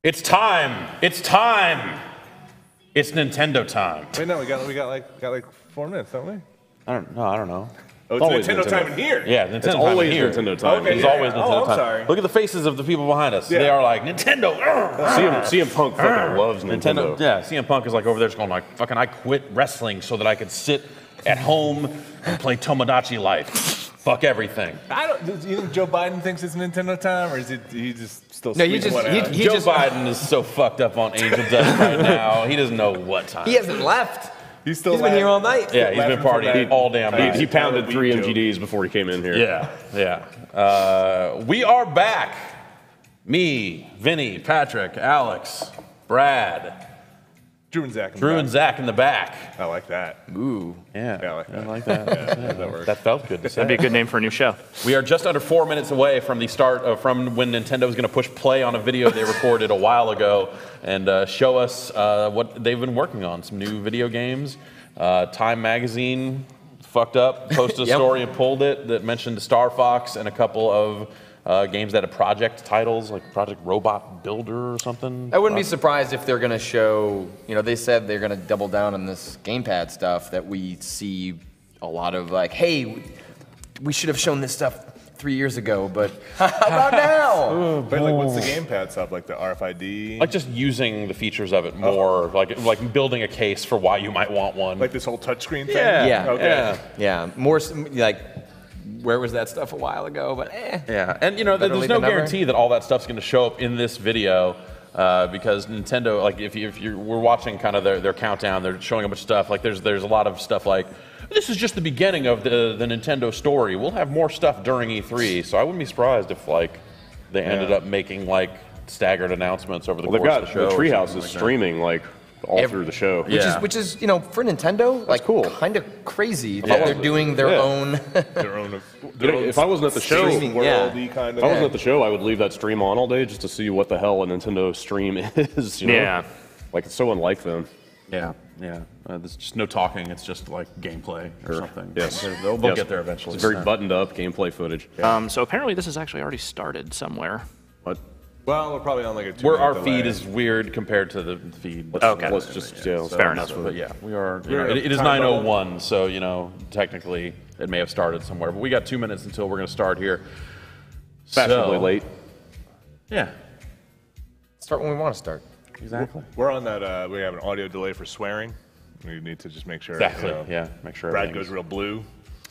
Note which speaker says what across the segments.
Speaker 1: It's time. It's time. It's Nintendo time.
Speaker 2: Wait, no, we got like 4 minutes, don't we?
Speaker 1: I don't know.
Speaker 2: Oh, it's Nintendo time in here.
Speaker 1: Yeah, Nintendo
Speaker 3: It's
Speaker 1: time
Speaker 3: always
Speaker 1: in here.
Speaker 3: Nintendo time.
Speaker 1: It's always Nintendo
Speaker 2: Oh, I'm
Speaker 1: time.
Speaker 2: sorry.
Speaker 1: Look at the faces of the people behind us.
Speaker 2: Yeah.
Speaker 1: They are like, Nintendo.
Speaker 3: CM Punk fucking loves Nintendo.
Speaker 1: Yeah, CM Punk is like over there just going like, fucking, I quit wrestling so that I could sit at home and play Tomodachi Life. Fuck everything.
Speaker 2: Do you think Joe Biden thinks it's Nintendo time, or is it he just still?
Speaker 4: No, he
Speaker 2: squeezing
Speaker 4: just-
Speaker 2: one
Speaker 4: he-
Speaker 2: out?
Speaker 4: he-
Speaker 1: Joe
Speaker 4: just-
Speaker 1: Biden is so fucked up on Angel Dust right now. He doesn't know what time.
Speaker 4: He hasn't left.
Speaker 2: He's still
Speaker 4: He's been here all night.
Speaker 1: Yeah, he's been partying all damn night.
Speaker 3: He pounded 3 MGDs before he came in here.
Speaker 1: Yeah. We are back. Me, Vinny, Patrick, Alex, Brad,
Speaker 2: Drew and Zach.
Speaker 1: Drew and Zach in the back.
Speaker 2: I like that.
Speaker 4: Ooh.
Speaker 1: Yeah,
Speaker 2: Yeah, I like that.
Speaker 1: I like that.
Speaker 2: That works.
Speaker 1: That felt good to say.
Speaker 5: That'd be a good name for a new show.
Speaker 1: We are just under 4 minutes away from the start from when Nintendo was going to push play on a video they recorded a while ago and show us what they've been working on. Some new video games. Time Magazine fucked up, posted a
Speaker 4: Yep.
Speaker 1: story and pulled it that mentioned Star Fox and a couple of games that had project titles, like Project Robot Builder or something.
Speaker 4: I wouldn't be surprised if they're going to show, they said they're going to double down on this gamepad stuff, that we see a lot of like, hey, we should have shown this stuff 3 years ago, but how about now?
Speaker 2: But like, what's the gamepad stuff? Like the RFID?
Speaker 1: Like just using the features of it more, like building a case for why you might want one.
Speaker 2: Like this whole touchscreen thing?
Speaker 4: Yeah.
Speaker 2: Okay.
Speaker 4: Yeah, more like, where was that stuff a while ago? But
Speaker 1: Yeah, and
Speaker 4: Better
Speaker 1: there's
Speaker 4: late
Speaker 1: no
Speaker 4: than never.
Speaker 1: guarantee that all that stuff's going to show up in this video because Nintendo, like we're watching kind of their countdown, they're showing a bunch of stuff. Like there's a lot of stuff like, this is just the beginning of the Nintendo story. We'll have more stuff during E3, so I wouldn't be surprised if like they ended up making like staggered announcements over the
Speaker 3: Well, they've
Speaker 1: course
Speaker 3: got
Speaker 1: of the show.
Speaker 3: the
Speaker 1: or
Speaker 3: Treehouse
Speaker 1: something
Speaker 3: is
Speaker 1: like
Speaker 3: streaming like all through the show.
Speaker 1: Yeah.
Speaker 4: which is for Nintendo, like
Speaker 3: cool.
Speaker 4: kind of crazy that they're doing their own.
Speaker 2: Their own.
Speaker 3: If I wasn't at the show,
Speaker 4: Streaming,
Speaker 2: worldy kind
Speaker 3: if
Speaker 2: of.
Speaker 3: I wasn't at the show, I would leave that stream on all day just to see what the hell a Nintendo stream is. You know?
Speaker 5: Yeah.
Speaker 3: Like it's so unlike them.
Speaker 1: Yeah. There's just no talking. It's just like gameplay or something.
Speaker 3: Yes.
Speaker 1: They'll
Speaker 3: Yes.
Speaker 1: get there eventually.
Speaker 3: It's very buttoned up gameplay footage.
Speaker 5: So apparently this has actually already started somewhere.
Speaker 3: What?
Speaker 2: Well, we're probably on like a 2
Speaker 1: Where our
Speaker 2: minute
Speaker 1: feed
Speaker 2: delay.
Speaker 1: is weird compared to the feed.
Speaker 5: Okay.
Speaker 3: Let's just let's
Speaker 5: Fair
Speaker 3: focus
Speaker 5: enough.
Speaker 3: on
Speaker 1: But yeah, we are.
Speaker 2: We're
Speaker 1: It is
Speaker 2: time bubble.
Speaker 1: 9:01, so technically it may have started somewhere. But we got 2 minutes until we're going to start here.
Speaker 3: fashionably
Speaker 1: So-
Speaker 3: late.
Speaker 1: Yeah,
Speaker 4: Start when we want to start.
Speaker 1: exactly.
Speaker 2: We're on that. We have an audio delay for swearing. We need to just make sure.
Speaker 1: Exactly. Yeah, make sure.
Speaker 2: Brad
Speaker 1: everything's-
Speaker 2: goes real blue.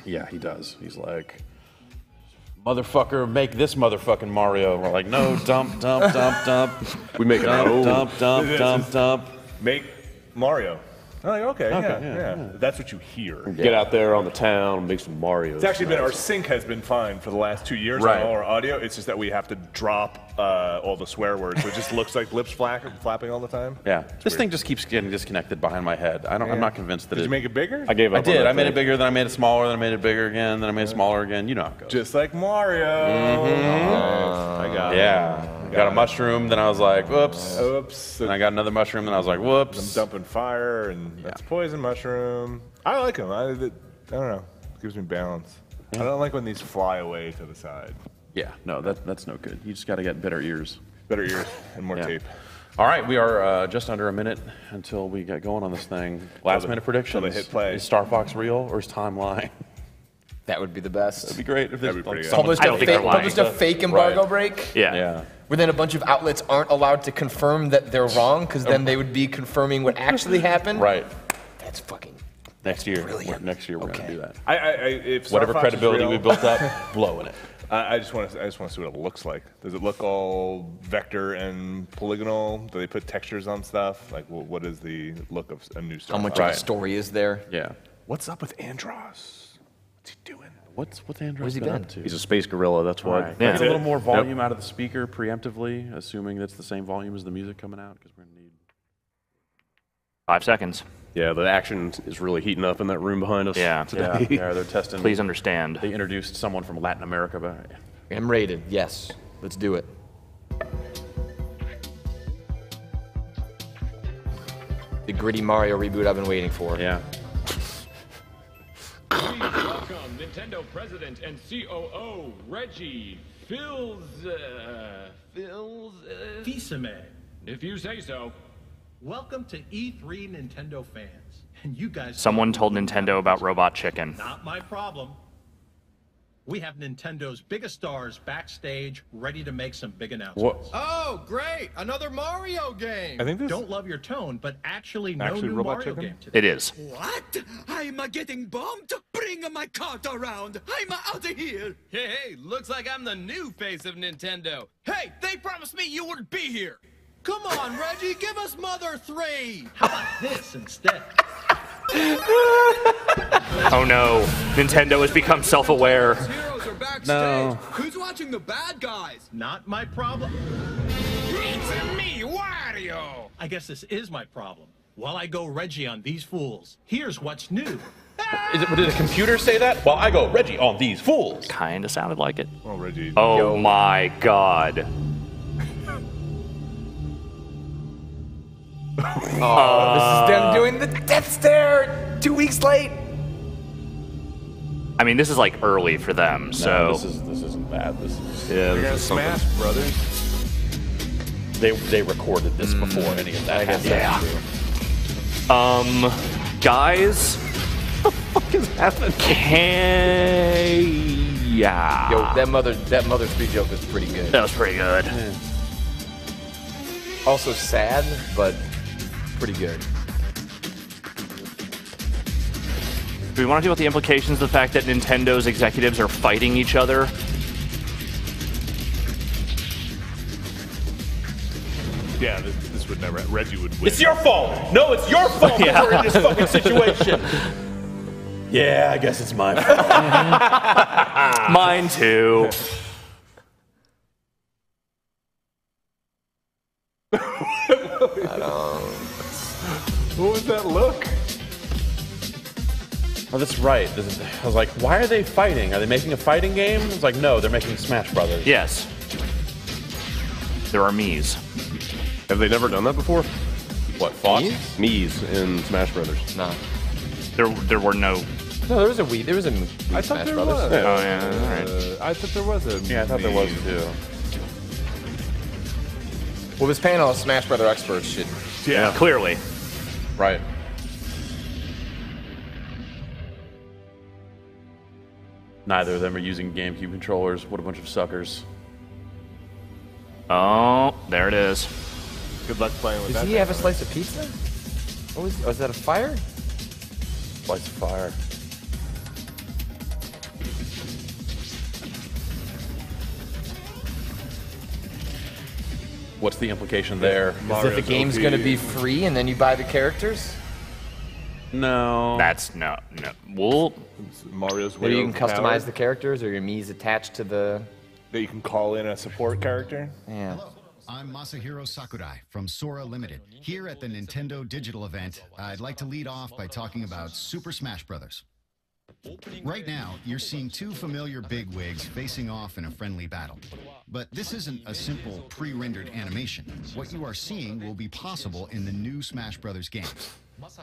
Speaker 1: Yeah, he does. He's like, motherfucker, make this motherfucking Mario. We're like, no, dump.
Speaker 3: We make it our own.
Speaker 1: Dump.
Speaker 2: Make Mario. I'm like, okay,
Speaker 1: Okay,
Speaker 2: yeah. That's what you hear.
Speaker 3: Get out there on the town, and make some Mario.
Speaker 2: It's actually been, our sync has been fine for the last 2 years
Speaker 1: Right.
Speaker 2: on all our audio. It's just that we have to drop all the swear words, so it just looks like lips flapping all the time.
Speaker 1: Yeah, this thing just keeps getting disconnected behind my head. I'm not convinced that
Speaker 2: Did you make it bigger?
Speaker 3: I gave up.
Speaker 1: I did.
Speaker 3: On that
Speaker 1: I made
Speaker 3: thing.
Speaker 1: it bigger, then I made it smaller, then I made it bigger again, then I made it smaller again. You know how it goes.
Speaker 2: Just like Mario. I got it.
Speaker 1: Yeah. Got a mushroom, then I was like, whoops.
Speaker 2: Oops.
Speaker 1: And I got another mushroom, then I was like,
Speaker 2: I'm
Speaker 1: whoops.
Speaker 2: dumping fire, and that's poison mushroom. I like them. I don't know. It gives me balance. I don't like when these fly away to the side.
Speaker 1: Yeah, no, that's no good. You just got to get better ears.
Speaker 2: Better ears and more
Speaker 1: Yeah.
Speaker 2: tape.
Speaker 1: All right, we are just under a minute until we get going on this thing. Last minute predictions.
Speaker 2: till they hit play.
Speaker 1: Is Star Fox real or is time lying?
Speaker 4: That would be the best.
Speaker 1: It'd be great if
Speaker 2: That'd be pretty good.
Speaker 4: Published
Speaker 5: I don't think they're lying.
Speaker 4: published a fake embargo
Speaker 1: Right.
Speaker 4: break.
Speaker 5: Yeah.
Speaker 1: Yeah.
Speaker 4: Where then a bunch of outlets aren't allowed to confirm that they're wrong, because then they would be confirming what actually happened.
Speaker 1: Right.
Speaker 4: That's fucking.
Speaker 1: Next year.
Speaker 4: Brilliant.
Speaker 1: Next year we're
Speaker 4: Okay.
Speaker 1: gonna do that.
Speaker 2: If Star
Speaker 1: Whatever
Speaker 2: Fox is
Speaker 1: credibility
Speaker 2: real,
Speaker 1: we built up, blowing it.
Speaker 2: I just want to see what it looks like. Does it look all vector and polygonal? Do they put textures on stuff? Like, what is the look of a new Star
Speaker 4: How much
Speaker 2: Fox?
Speaker 4: of the story is there?
Speaker 1: Yeah.
Speaker 2: What's up with Andros? What's he doing?
Speaker 1: What's Andrew
Speaker 4: Where's he
Speaker 1: been
Speaker 4: been?
Speaker 1: up to?
Speaker 3: He's a space gorilla. That's what.
Speaker 1: Right.
Speaker 5: Yeah.
Speaker 1: Get a little more volume out of the speaker preemptively, assuming that's the same volume as the music coming out, because we're gonna need.
Speaker 5: 5 seconds.
Speaker 3: Yeah, the action is really heating up in that room behind us.
Speaker 5: Yeah.
Speaker 3: Today.
Speaker 1: Yeah, they're testing.
Speaker 5: Please understand.
Speaker 1: They introduced someone from Latin America, but
Speaker 4: M-rated, yes. Let's do it. The gritty Mario reboot I've been waiting for.
Speaker 1: yeah.
Speaker 6: Please welcome Nintendo President and COO Reggie Fils-Aimé. If you say so.
Speaker 7: Welcome to E3 Nintendo fans. And you guys.
Speaker 5: Someone told Nintendo about Robot Chicken.
Speaker 7: Not my problem. We have Nintendo's biggest stars backstage, ready to make some big announcements.
Speaker 8: Oh, great! Another Mario game!
Speaker 2: I think this
Speaker 7: Don't love your tone, but actually no
Speaker 2: Actually
Speaker 7: new
Speaker 2: Robot
Speaker 7: Mario
Speaker 2: Chicken?
Speaker 7: game today.
Speaker 5: It is.
Speaker 9: What? I'm getting bombed? Bring my cart around. I'm out of here.
Speaker 8: Hey, looks like I'm the new face of Nintendo. Hey, they promised me you would be here. Come on, Reggie, give us Mother 3.
Speaker 7: How about this instead?
Speaker 5: Oh no, Nintendo has become self-aware.
Speaker 8: Heroes are backstage.
Speaker 1: No.
Speaker 8: Who's watching the bad guys?
Speaker 7: Not my problem.
Speaker 8: It's me, Wario.
Speaker 7: I guess this is my problem. While I go Reggie on these fools, here's what's new.
Speaker 1: Did a computer say that? Well, I go Reggie on these fools.
Speaker 5: Kinda sounded like it.
Speaker 2: Oh, Reggie.
Speaker 5: Oh my god.
Speaker 4: Oh, this is them doing the death stare 2 weeks late.
Speaker 5: I mean, this is like early for them, so
Speaker 1: No, this isn't bad. This is
Speaker 3: Yeah,
Speaker 2: We're
Speaker 3: this
Speaker 2: gonna
Speaker 3: is something.
Speaker 2: smash, brothers.
Speaker 1: they recorded this before any of that happened.
Speaker 5: guys,
Speaker 3: What is happening?
Speaker 5: yeah.
Speaker 4: Yo, that Mother 3 joke was pretty good.
Speaker 5: That was pretty good.
Speaker 4: Also sad, but pretty good.
Speaker 5: Do we want to deal with the implications of the fact that Nintendo's executives are fighting each other?
Speaker 2: Yeah, this would never. Reggie would win.
Speaker 1: It's your fault. No, it's your fault that we're in this fucking situation. Yeah, I guess it's my fault.
Speaker 5: Mine too.
Speaker 2: What was that look?
Speaker 1: Oh, that's right. I was like, why are they fighting? Are they making a fighting game? It's like, no, they're making Smash Brothers.
Speaker 5: Yes. There are Mii's.
Speaker 3: Have they never done that before?
Speaker 1: What, fought?
Speaker 3: Mii's in Smash Brothers.
Speaker 4: Nah.
Speaker 5: There were no.
Speaker 4: No, there was a Wii. There was a Wii
Speaker 2: I thought
Speaker 4: Smash
Speaker 2: there
Speaker 4: Brothers.
Speaker 2: was.
Speaker 5: Oh yeah, all right.
Speaker 2: I thought there was a.
Speaker 1: Yeah, I thought there was too.
Speaker 4: Well, this panel of Smash Brother experts should.
Speaker 2: Yeah.
Speaker 5: Clearly.
Speaker 1: Right. Neither of them are using GameCube controllers. What a bunch of suckers.
Speaker 5: Oh, there it is.
Speaker 2: Good luck playing with
Speaker 4: Does
Speaker 2: that.
Speaker 4: he have a slice of pizza? What was? Oh, is that a fire?
Speaker 1: Slice of fire. What's the implication there?
Speaker 4: Is that the game's going to be free and then you buy the characters?
Speaker 1: No.
Speaker 5: That's no. Well,
Speaker 2: Mario's
Speaker 4: Maybe
Speaker 2: way
Speaker 4: you can customize the characters or your Mii's attached to the.
Speaker 2: that you can call in a support character.
Speaker 4: Yeah.
Speaker 10: Hello, I'm Masahiro Sakurai from Sora Limited. Here at the Nintendo Digital event, I'd like to lead off by talking about Super Smash Bros. Right now, you're seeing two familiar bigwigs facing off in a friendly battle. But this isn't a simple pre-rendered animation. What you are seeing will be possible in the new Smash Bros. Game.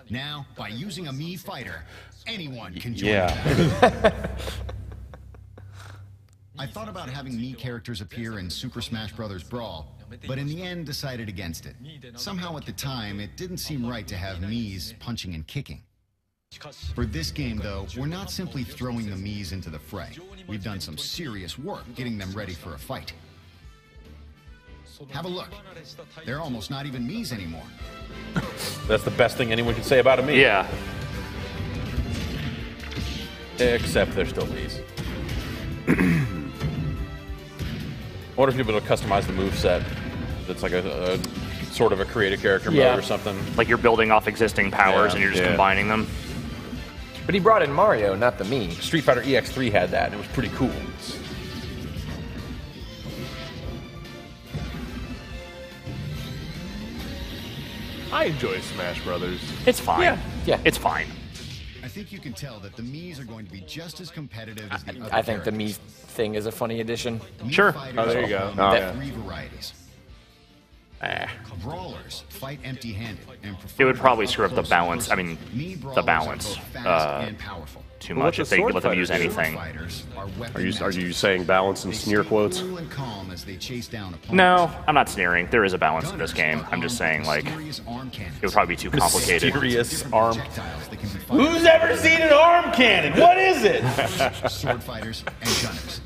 Speaker 10: Now, by using a Mii fighter, anyone can join the battle. I thought about having Mii characters appear in Super Smash Bros. Brawl, but in the end decided against it. Somehow at the time, it didn't seem right to have Mii's punching and kicking. For this game, though, we're not simply throwing the Mii's into the fray. We've done some serious work getting them ready for a fight. Have a look. They're almost not even Mii's anymore.
Speaker 1: That's the best thing anyone can say about a Mii.
Speaker 5: yeah.
Speaker 1: Except they're still Mii's. I wonder if you'll be able to customize the moveset. That's like a sort of a create a character mode or something.
Speaker 5: Like you're building off existing powers
Speaker 1: Yeah.
Speaker 5: and you're just combining them.
Speaker 4: But he brought in Mario, not the Mii.
Speaker 1: Street Fighter EX3 had that, and it was pretty cool.
Speaker 2: I enjoy Smash Brothers.
Speaker 5: It's fine.
Speaker 4: Yeah.
Speaker 5: It's fine.
Speaker 10: I think you can tell that the Mii's are going to be just as competitive as the other
Speaker 4: I think the
Speaker 10: characters.
Speaker 4: Mii thing is a funny addition.
Speaker 10: Mii
Speaker 5: Sure.
Speaker 10: fighters
Speaker 2: Oh, there you go.
Speaker 10: come
Speaker 2: Oh,
Speaker 10: in
Speaker 2: yeah.
Speaker 10: 3 varieties. Brawlers fight empty-handed and prefer
Speaker 5: It would probably
Speaker 10: to
Speaker 5: screw up the
Speaker 10: close
Speaker 5: balance. I
Speaker 10: quarters.
Speaker 5: mean,
Speaker 10: Mii
Speaker 5: the
Speaker 10: brawlers
Speaker 5: balance,
Speaker 10: are both fast and powerful.
Speaker 5: too
Speaker 2: Well,
Speaker 5: much
Speaker 2: what's
Speaker 5: if
Speaker 2: a
Speaker 5: they
Speaker 2: sword
Speaker 5: let them
Speaker 2: fighter
Speaker 5: use
Speaker 2: do?
Speaker 5: anything.
Speaker 10: Fighters are
Speaker 3: Are you saying balance and sneer quotes?
Speaker 10: Cool and calm as they chase down opponents.
Speaker 5: No, I'm not sneering. There is a balance in this game. I'm just saying, like,
Speaker 10: Mysterious arm cannons.
Speaker 5: it would probably be too complicated.
Speaker 1: Mysterious arm.
Speaker 10: Projectiles that can be fired
Speaker 1: Who's ever seen an arm cannon? What is it?
Speaker 10: sword fighters and gunners.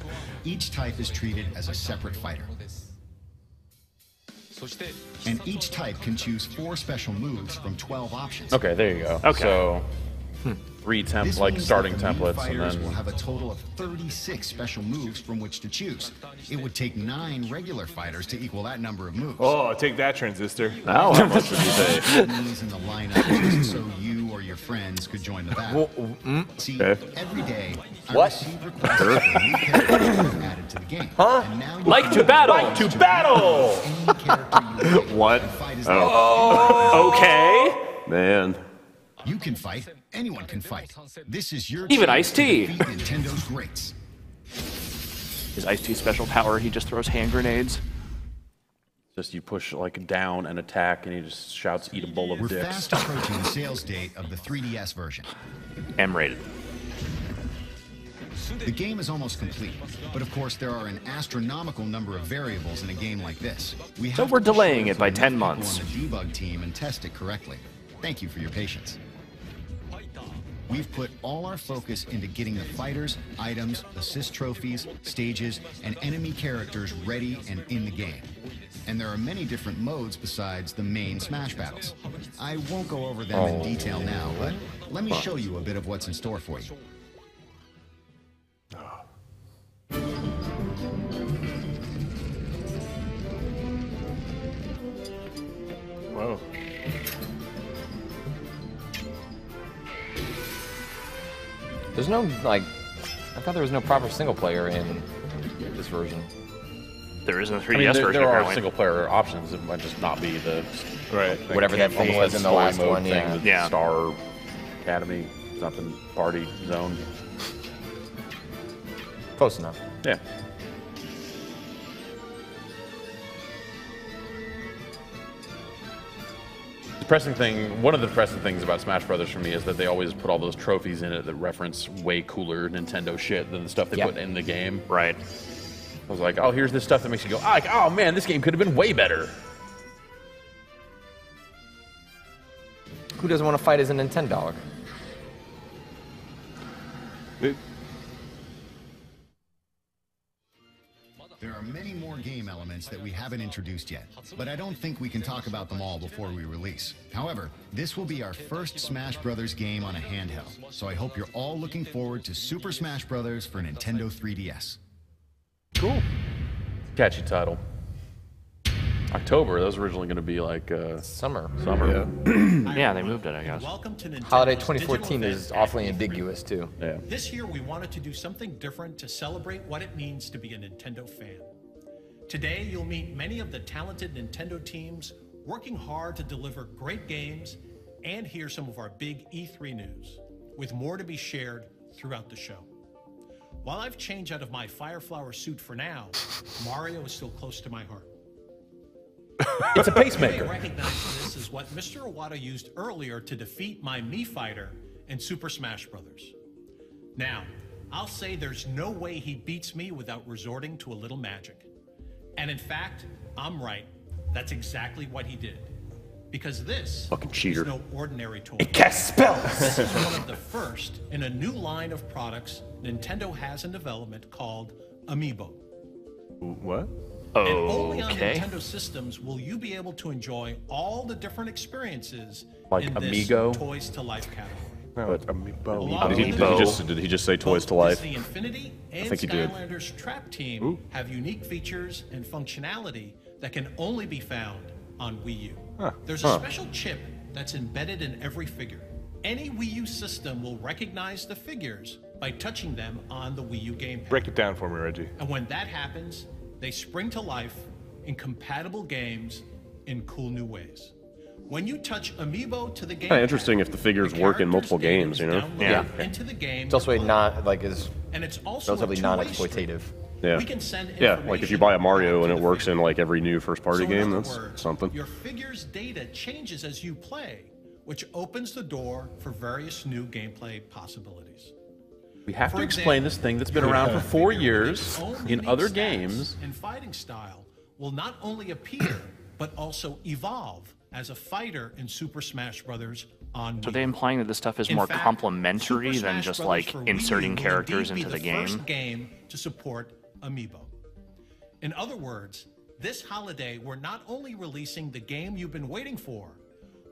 Speaker 10: Each type is treated as a separate fighter. And each type can choose 4 special moves from 12 options.
Speaker 1: Okay, there you go.
Speaker 5: Okay.
Speaker 1: So, 3
Speaker 10: This
Speaker 1: like
Speaker 10: means
Speaker 1: starting
Speaker 10: that the new
Speaker 1: templates,
Speaker 10: fighters
Speaker 1: and
Speaker 10: will
Speaker 1: then
Speaker 10: have a total of 36 special moves from which to choose. It would take 9 regular fighters to equal that number of moves.
Speaker 2: Oh, take that, Transistor.
Speaker 3: Now, how much would you say?
Speaker 10: Enemies in the lineup just so you or your friends could join the battle. See,
Speaker 3: Okay.
Speaker 10: every day I
Speaker 4: What?
Speaker 10: receive requests for new characters added to the game.
Speaker 4: Huh?
Speaker 10: And now you
Speaker 5: Like
Speaker 10: can
Speaker 5: to battle!
Speaker 10: choose
Speaker 1: Like to battle!
Speaker 10: any character you like
Speaker 3: What?
Speaker 10: and fight as
Speaker 5: Okay.
Speaker 3: Man.
Speaker 10: You can fight. Anyone can fight. This is your
Speaker 5: Even
Speaker 10: chance to
Speaker 5: Ice-T.
Speaker 10: defeat Nintendo's greats.
Speaker 5: His Ice-T special power, he just throws hand grenades.
Speaker 1: just you push like down and attack, and he just shouts, "Eat a bowl of
Speaker 10: We're
Speaker 1: dicks."
Speaker 10: fast approaching the sales date of the 3DS version.
Speaker 5: M-rated.
Speaker 10: The game is almost complete, but of course there are an astronomical number of variables in a game like this. We
Speaker 5: So
Speaker 10: have
Speaker 5: we're
Speaker 10: to be
Speaker 5: delaying
Speaker 10: sure
Speaker 5: it by
Speaker 10: to
Speaker 5: 10
Speaker 10: enough people
Speaker 5: months.
Speaker 10: on the debug team and test it correctly. Thank you for your patience. We've put all our focus into getting the fighters, items, assist trophies, stages, and enemy characters ready and in the game. And there are many different modes besides the main Smash battles. I won't go over them in detail now, but let me show you a bit of what's in store for you.
Speaker 2: Whoa.
Speaker 4: There's no, like, I thought there was no proper single player in this version.
Speaker 5: There is in the 3DS
Speaker 1: I mean,
Speaker 5: version,
Speaker 1: there are
Speaker 5: apparently.
Speaker 1: single player options. It might just not be the
Speaker 2: Right.
Speaker 4: Whatever that thing was in the last
Speaker 1: story mode
Speaker 4: one,
Speaker 1: thing,
Speaker 4: yeah.
Speaker 1: the
Speaker 5: Yeah.
Speaker 1: Star Academy, something party zone.
Speaker 4: Close enough.
Speaker 1: Yeah. Depressing thing. One of the depressing things about Smash Brothers for me is that they always put all those trophies in it that reference way cooler Nintendo shit than the stuff they
Speaker 4: Yep.
Speaker 1: put in the game.
Speaker 5: Right.
Speaker 1: I was like, oh, here's this stuff that makes you go, oh man, this game could have been way better.
Speaker 4: Who doesn't want to fight as a Nintendo?
Speaker 10: There are many more game elements that we haven't introduced yet, but I don't think we can talk about them all before we release. However, this will be our first Smash Brothers game on a handheld, so I hope you're all looking forward to Super Smash Brothers for Nintendo 3DS.
Speaker 1: Cool. Catchy title. October. That was originally going to be like
Speaker 4: Summer.
Speaker 1: summer.
Speaker 5: Yeah, they moved it, I guess.
Speaker 7: Welcome to Nintendo's
Speaker 4: Holiday
Speaker 7: digital
Speaker 4: 2014
Speaker 7: event
Speaker 4: is
Speaker 7: at
Speaker 4: awfully
Speaker 7: E3.
Speaker 4: ambiguous, too.
Speaker 1: Yeah.
Speaker 7: This year, we wanted to do something different to celebrate what it means to be a Nintendo fan. Today, you'll meet many of the talented Nintendo teams working hard to deliver great games and hear some of our big E3 news, with more to be shared throughout the show. While I've changed out of my Fireflower suit for now, Mario is still close to my heart.
Speaker 1: It's a
Speaker 7: You may
Speaker 1: pacemaker.
Speaker 7: recognize this as what Mr. Iwata used earlier to defeat my Mii fighter in Super Smash Bros. Now, I'll say there's no way he beats me without resorting to a little magic. And in fact, I'm right. That's exactly what he did. Because this
Speaker 3: Fucking cheater.
Speaker 7: is no ordinary toy.
Speaker 1: Cast spells.
Speaker 7: This is one of the first in a new line of products Nintendo has in development called Amiibo.
Speaker 2: What?
Speaker 7: And only on
Speaker 5: Okay.
Speaker 7: Nintendo systems will you be able to enjoy all the different experiences
Speaker 1: Like
Speaker 7: in this
Speaker 1: Amigo?
Speaker 7: Toys to Life category.
Speaker 2: No, it's Amiibo.
Speaker 7: Along
Speaker 3: Did he,
Speaker 7: with
Speaker 3: did, he
Speaker 7: it,
Speaker 3: just, did he just say Toys to
Speaker 7: both
Speaker 3: Life?
Speaker 7: Disney Infinity and
Speaker 3: think he did.
Speaker 7: Skylanders Trap Team have unique features and functionality that can only be found on Wii U. There's a special chip that's embedded in every figure. Any Wii U system will recognize the figures by touching them on the Wii U gamepad.
Speaker 2: Break it down for me, Reggie.
Speaker 7: And when that happens, they spring to life in compatible games in cool new ways. When you touch Amiibo to the game,
Speaker 3: Interesting if the figures work in multiple games, you know?
Speaker 5: Yeah.
Speaker 7: Into the game,
Speaker 4: It's also not, like, is
Speaker 7: and it's also
Speaker 4: relatively
Speaker 7: a two-way
Speaker 4: non-exploitative.
Speaker 3: Yeah.
Speaker 7: We can send
Speaker 3: Yeah, like if you buy a Mario and it works in like every new first party
Speaker 7: So in
Speaker 3: game,
Speaker 7: other
Speaker 3: that's
Speaker 7: words,
Speaker 3: something.
Speaker 7: Your figure's data changes as you play, which opens the door for various new gameplay possibilities.
Speaker 1: We have
Speaker 7: For
Speaker 1: to explain
Speaker 7: example,
Speaker 1: this thing that's been around for 4 years
Speaker 7: its own
Speaker 1: in
Speaker 7: unique
Speaker 1: other
Speaker 7: stats
Speaker 1: games.
Speaker 7: and fighting style will not only appear, but also evolve as a fighter in Super Smash Bros. On
Speaker 5: So
Speaker 7: Wii.
Speaker 5: are they implying that this stuff is
Speaker 7: In
Speaker 5: more
Speaker 7: fact,
Speaker 5: complementary
Speaker 7: Super
Speaker 5: than
Speaker 7: Smash
Speaker 5: just
Speaker 7: Bros.
Speaker 5: like
Speaker 7: for Wii U
Speaker 5: inserting
Speaker 7: will
Speaker 5: characters
Speaker 7: indeed
Speaker 5: into
Speaker 7: be
Speaker 5: the game?
Speaker 7: First game to support Amiibo. In other words, this holiday we're not only releasing the game you've been waiting for,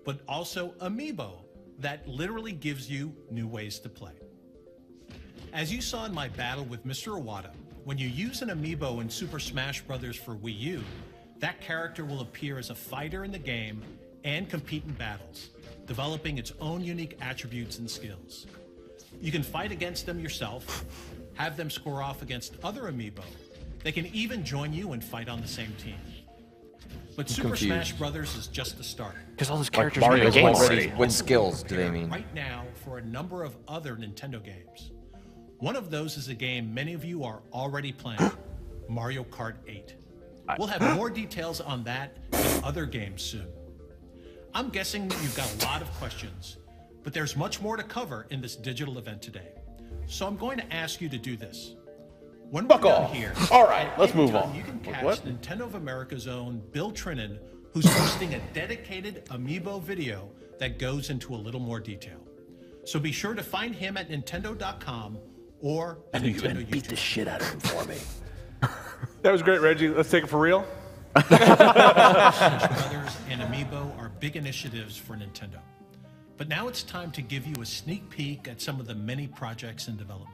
Speaker 7: but also Amiibo that literally gives you new ways to play. As you saw in my battle with Mr. Iwata, when you use an Amiibo in Super Smash Bros. For Wii U, that character will appear as a fighter in the game and compete in battles, developing its own unique attributes and skills. You can fight against them yourself, have them score off against other Amiibo. They can even join you and fight on the same team. But Super
Speaker 4: confused.
Speaker 7: Smash Bros. Is just the start.
Speaker 5: Because all those characters are in the
Speaker 4: Mario's
Speaker 5: game
Speaker 4: already-
Speaker 5: already.
Speaker 4: What skills do they mean?
Speaker 7: Right now for a number of other Nintendo games. One of those is a game many of you are already playing, Mario Kart 8. We'll have more details on that and other games soon. I'm guessing you've got a lot of questions, but there's much more to cover in this digital event today. So I'm going to ask you to do this. When we're done here,
Speaker 1: All right,
Speaker 7: at
Speaker 1: let's
Speaker 7: any
Speaker 1: move
Speaker 7: time,
Speaker 1: on.
Speaker 7: You can
Speaker 1: Wait,
Speaker 7: catch
Speaker 1: what?
Speaker 7: Nintendo of America's own Bill Trinan, who's posting a dedicated Amiibo video that goes into a little more detail. So be sure to find him at Nintendo.com or the Nintendo YouTube.
Speaker 1: shit out of him for me.
Speaker 2: That was great, Reggie. Let's take it for real.
Speaker 7: Brothers and Amiibo are big initiatives for Nintendo. But now it's time to give you a sneak peek at some of the many projects in development.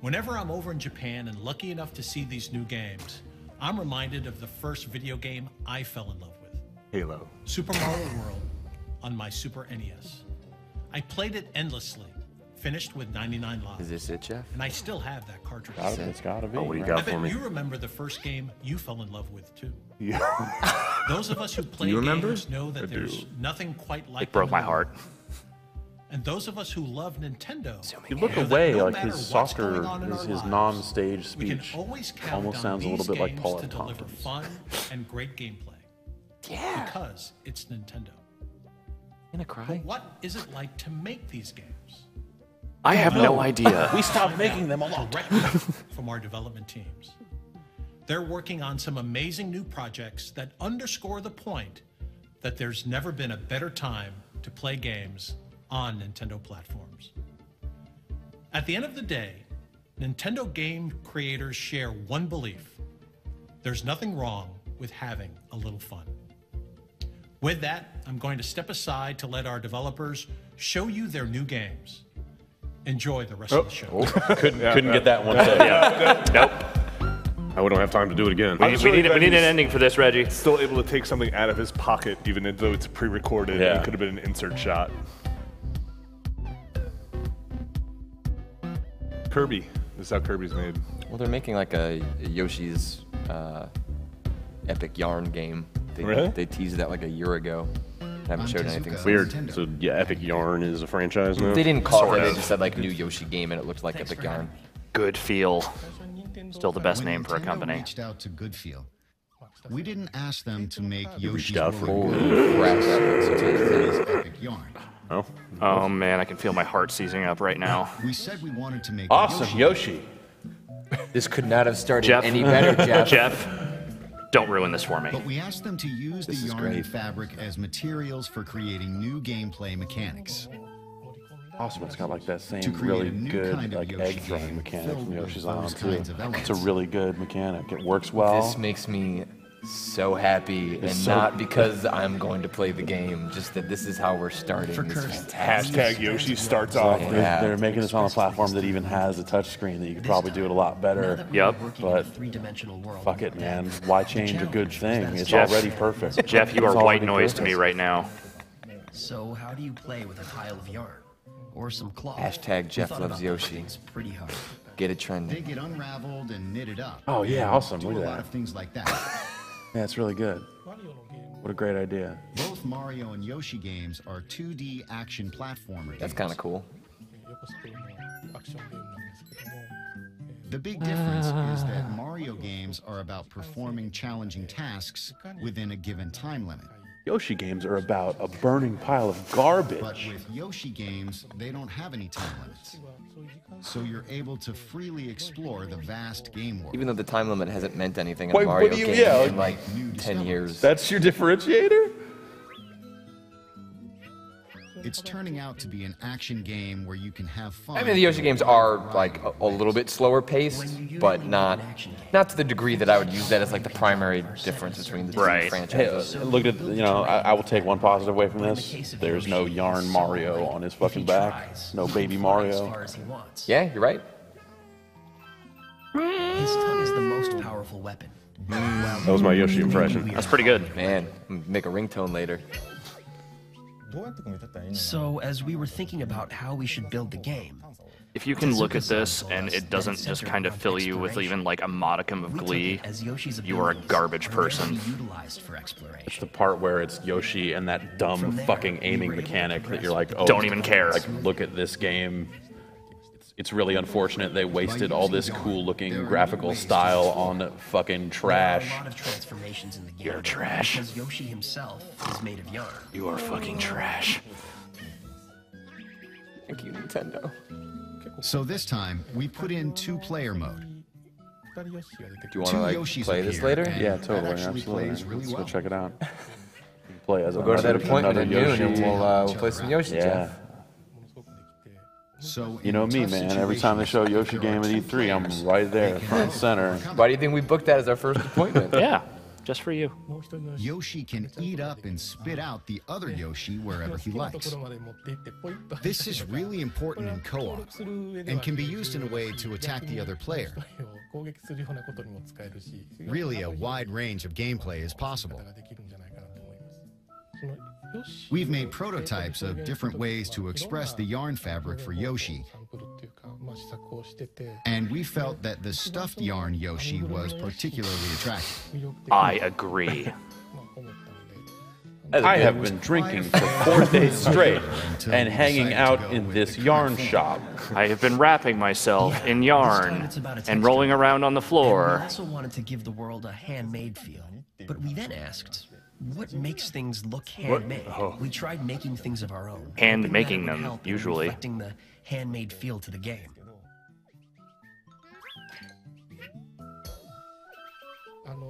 Speaker 7: Whenever I'm over in Japan and lucky enough to see these new games, I'm reminded of the first video game I fell in love with,
Speaker 2: Halo.
Speaker 7: Super Mario World on my Super NES. I played it endlessly, finished with 99 lives.
Speaker 4: Is this it, Jeff?
Speaker 7: And I still have that cartridge.
Speaker 1: It's gotta be.
Speaker 3: Oh, what do you
Speaker 1: right?
Speaker 7: I
Speaker 3: got for
Speaker 7: bet
Speaker 3: me?
Speaker 7: you remember the first game you fell in love with too.
Speaker 2: Yeah.
Speaker 7: Those of us who play
Speaker 4: remember?
Speaker 7: games know that there's nothing quite like
Speaker 5: It broke
Speaker 7: them
Speaker 5: my
Speaker 7: in the world.
Speaker 5: heart.
Speaker 7: And those of us who love Nintendo,
Speaker 1: You look
Speaker 7: know that
Speaker 1: away,
Speaker 7: no
Speaker 1: like
Speaker 7: matter
Speaker 1: his
Speaker 7: what's
Speaker 1: soccer,
Speaker 7: going on in our
Speaker 1: his
Speaker 7: lives,
Speaker 1: non-stage
Speaker 7: we can
Speaker 1: speech
Speaker 7: always count
Speaker 1: almost
Speaker 7: on
Speaker 1: sounds a little
Speaker 7: these
Speaker 1: bit like
Speaker 7: games
Speaker 1: Paul
Speaker 7: to
Speaker 1: F.
Speaker 7: deliver
Speaker 1: Tompkins.
Speaker 7: fun and great gameplay.
Speaker 4: Yeah.
Speaker 7: Because it's Nintendo.
Speaker 4: Gonna
Speaker 7: But
Speaker 4: cry?
Speaker 7: what is it like to make these games?
Speaker 5: I have no idea.
Speaker 1: We stopped making them a lot.
Speaker 7: Directly from our development teams. They're working on some amazing new projects that underscore the point that there's never been a better time to play games on Nintendo platforms. At the end of the day, Nintendo game creators share one belief. There's nothing wrong with having a little fun. With that, I'm going to step aside to let our developers show you their new games. Enjoy the rest of the show.
Speaker 1: Couldn't get that one. Said.
Speaker 5: Nope.
Speaker 3: Oh, we don't have time to do it again.
Speaker 2: I'm
Speaker 5: We
Speaker 2: sure
Speaker 5: need
Speaker 2: that
Speaker 5: an
Speaker 2: he's
Speaker 5: ending for this, Reggie.
Speaker 2: Still able to take something out of his pocket, even though it's pre-recorded.
Speaker 1: Yeah.
Speaker 2: It could have been an insert shot. Kirby. This is how Kirby's made.
Speaker 4: Well, they're making like a Yoshi's Epic Yarn game.
Speaker 2: Really?
Speaker 4: They teased that like a year ago. Haven't showed anything since.
Speaker 3: Weird.
Speaker 10: Nintendo.
Speaker 3: So yeah, Epic Yarn is a franchise now.
Speaker 4: They didn't call
Speaker 5: Sort
Speaker 4: it. They
Speaker 5: of.
Speaker 4: just said like new Yoshi game, and it looked like Epic Yarn.
Speaker 5: Good feel. Still the best
Speaker 10: When
Speaker 5: name for a
Speaker 10: Nintendo
Speaker 5: company.
Speaker 10: reached out to Goodfeel, we didn't ask them to make
Speaker 3: reached
Speaker 10: Yoshi's
Speaker 3: out for
Speaker 10: Woolly
Speaker 4: Holy
Speaker 10: World.
Speaker 4: crap!
Speaker 10: It is Epic Yarn.
Speaker 3: Oh,
Speaker 5: Oh man, I can feel my heart seizing up right now.
Speaker 10: We said we wanted to make a
Speaker 1: Awesome, Yoshi.
Speaker 4: This could not have started
Speaker 5: Jeff.
Speaker 4: any better, Jeff.
Speaker 5: Jeff, don't ruin this for me.
Speaker 10: But we asked them to use the
Speaker 4: This is
Speaker 10: yarn
Speaker 4: great.
Speaker 10: and fabric as materials for creating new gameplay mechanics.
Speaker 1: Awesome. It's got like that same
Speaker 10: To create
Speaker 1: really
Speaker 10: a new
Speaker 1: good
Speaker 10: kind of
Speaker 1: like
Speaker 10: Yoshi
Speaker 1: egg throwing
Speaker 10: game
Speaker 1: mechanic
Speaker 10: filled
Speaker 1: from
Speaker 10: with
Speaker 1: Yoshi's
Speaker 10: those
Speaker 1: Island
Speaker 10: kinds
Speaker 1: too.
Speaker 10: of
Speaker 1: It's a
Speaker 10: elements.
Speaker 1: really good mechanic. It works well.
Speaker 4: This makes me so happy, and
Speaker 1: so-
Speaker 4: not because I'm going to play the game, just that this is how we're starting. This is fantastic.
Speaker 2: Hashtag Yoshi starts off.
Speaker 1: They're,
Speaker 4: Yeah.
Speaker 1: they're making this on a platform that even has a touchscreen that you could probably do it a lot better.
Speaker 5: Yep.
Speaker 1: But fuck it, man. Why change a good thing? It's
Speaker 5: Jeff.
Speaker 1: already perfect.
Speaker 5: Jeff, you
Speaker 1: It's
Speaker 5: are white
Speaker 1: already
Speaker 5: noise to me
Speaker 1: perfect.
Speaker 5: right now.
Speaker 11: So how do you play with a pile of yarn? Or some cloth?
Speaker 4: Hashtag
Speaker 11: We
Speaker 4: Jeff
Speaker 11: thought
Speaker 4: loves
Speaker 11: about
Speaker 4: Yoshi.
Speaker 11: things pretty hard.
Speaker 4: Get it
Speaker 10: They
Speaker 4: trending.
Speaker 10: get unraveled and knitted up.
Speaker 1: Oh, yeah,
Speaker 10: and
Speaker 1: awesome.
Speaker 10: Do
Speaker 1: Look
Speaker 10: a
Speaker 1: at
Speaker 10: lot
Speaker 1: that.
Speaker 10: of things like that.
Speaker 1: Yeah, it's really good. What a great idea.
Speaker 10: Both Mario and Yoshi games are 2D action platformer
Speaker 4: That's
Speaker 10: games.
Speaker 4: kind of cool.
Speaker 10: The big difference is that Mario games are about performing challenging tasks within a given time limit.
Speaker 1: Yoshi games are about a burning pile of garbage.
Speaker 10: But with Yoshi games, they don't have any time limits. So you're able to freely explore the vast game world.
Speaker 4: Even though the time limit hasn't meant anything in
Speaker 1: Wait,
Speaker 4: a Mario
Speaker 1: what do you-
Speaker 4: game
Speaker 1: yeah,
Speaker 4: in like 10 years.
Speaker 1: That's your differentiator?
Speaker 10: It's turning out to be an action game where you can have fun.
Speaker 4: I mean, the Yoshi games are like a little bit slower paced, but not to the degree that I would use that as like the primary difference between the two
Speaker 1: Hey,
Speaker 4: franchises.
Speaker 1: look at, I will take one positive away from this. There's no yarn Mario on his fucking back. No baby Mario.
Speaker 4: Yeah, you're right.
Speaker 11: His tongue is the most powerful weapon.
Speaker 3: That was my Yoshi impression.
Speaker 5: That's pretty good.
Speaker 4: Man, make a ringtone later.
Speaker 11: So, as we were thinking about how we should build the game,
Speaker 5: If you can look at this and it doesn't just kind of fill you with even like a modicum of glee, you are a garbage person.
Speaker 1: It's the part where it's Yoshi and that dumb fucking aiming mechanic that you're like, oh,
Speaker 5: Don't even care.
Speaker 1: Like, look at this game. It's really unfortunate they wasted all this cool looking graphical style on fucking trash.
Speaker 11: There are a lot of transformations in the game.
Speaker 5: You're trash.
Speaker 11: Because Yoshi himself is made of yarn.
Speaker 5: You are fucking trash.
Speaker 4: Thank you, Nintendo.
Speaker 10: So this time, we put in two-player mode.
Speaker 4: Do you want to like
Speaker 10: Yoshis
Speaker 4: play this
Speaker 10: appear,
Speaker 4: later?
Speaker 10: and
Speaker 1: Yeah,
Speaker 10: that
Speaker 1: totally,
Speaker 10: actually
Speaker 1: absolutely.
Speaker 10: plays really
Speaker 1: Let's go
Speaker 10: well.
Speaker 1: check it out. You can play as
Speaker 4: We'll go to that appointment at noon and
Speaker 1: Yoshi.
Speaker 4: we'll play some Yoshi.
Speaker 1: Yeah.
Speaker 4: Jeff.
Speaker 10: So
Speaker 1: You know me, man. Every time they show Yoshi game at E3, I'm right there, front and center.
Speaker 4: Why do you think we booked that as our first appointment?
Speaker 5: Yeah, just for you.
Speaker 10: Yoshi can eat up and spit out the other Yoshi wherever he likes. This is really important in co-op and can be used in a way to attack the other player. Really, a wide range of gameplay is possible. We've made prototypes of different ways to express the yarn fabric for Yoshi, and we felt that the stuffed yarn Yoshi was particularly attractive.
Speaker 5: I agree.
Speaker 1: I have been drinking for 4 days straight and hanging out in this yarn shop.
Speaker 5: I have been wrapping myself in yarn and rolling around on the
Speaker 11: We
Speaker 5: floor.
Speaker 11: also wanted to give the world a handmade feel. But we then asked, what makes things look handmade? We tried making things of our own.
Speaker 5: Hand
Speaker 11: hoping that
Speaker 5: making
Speaker 11: it would
Speaker 5: them,
Speaker 11: help in
Speaker 5: usually.
Speaker 11: reflecting the handmade feel to the game.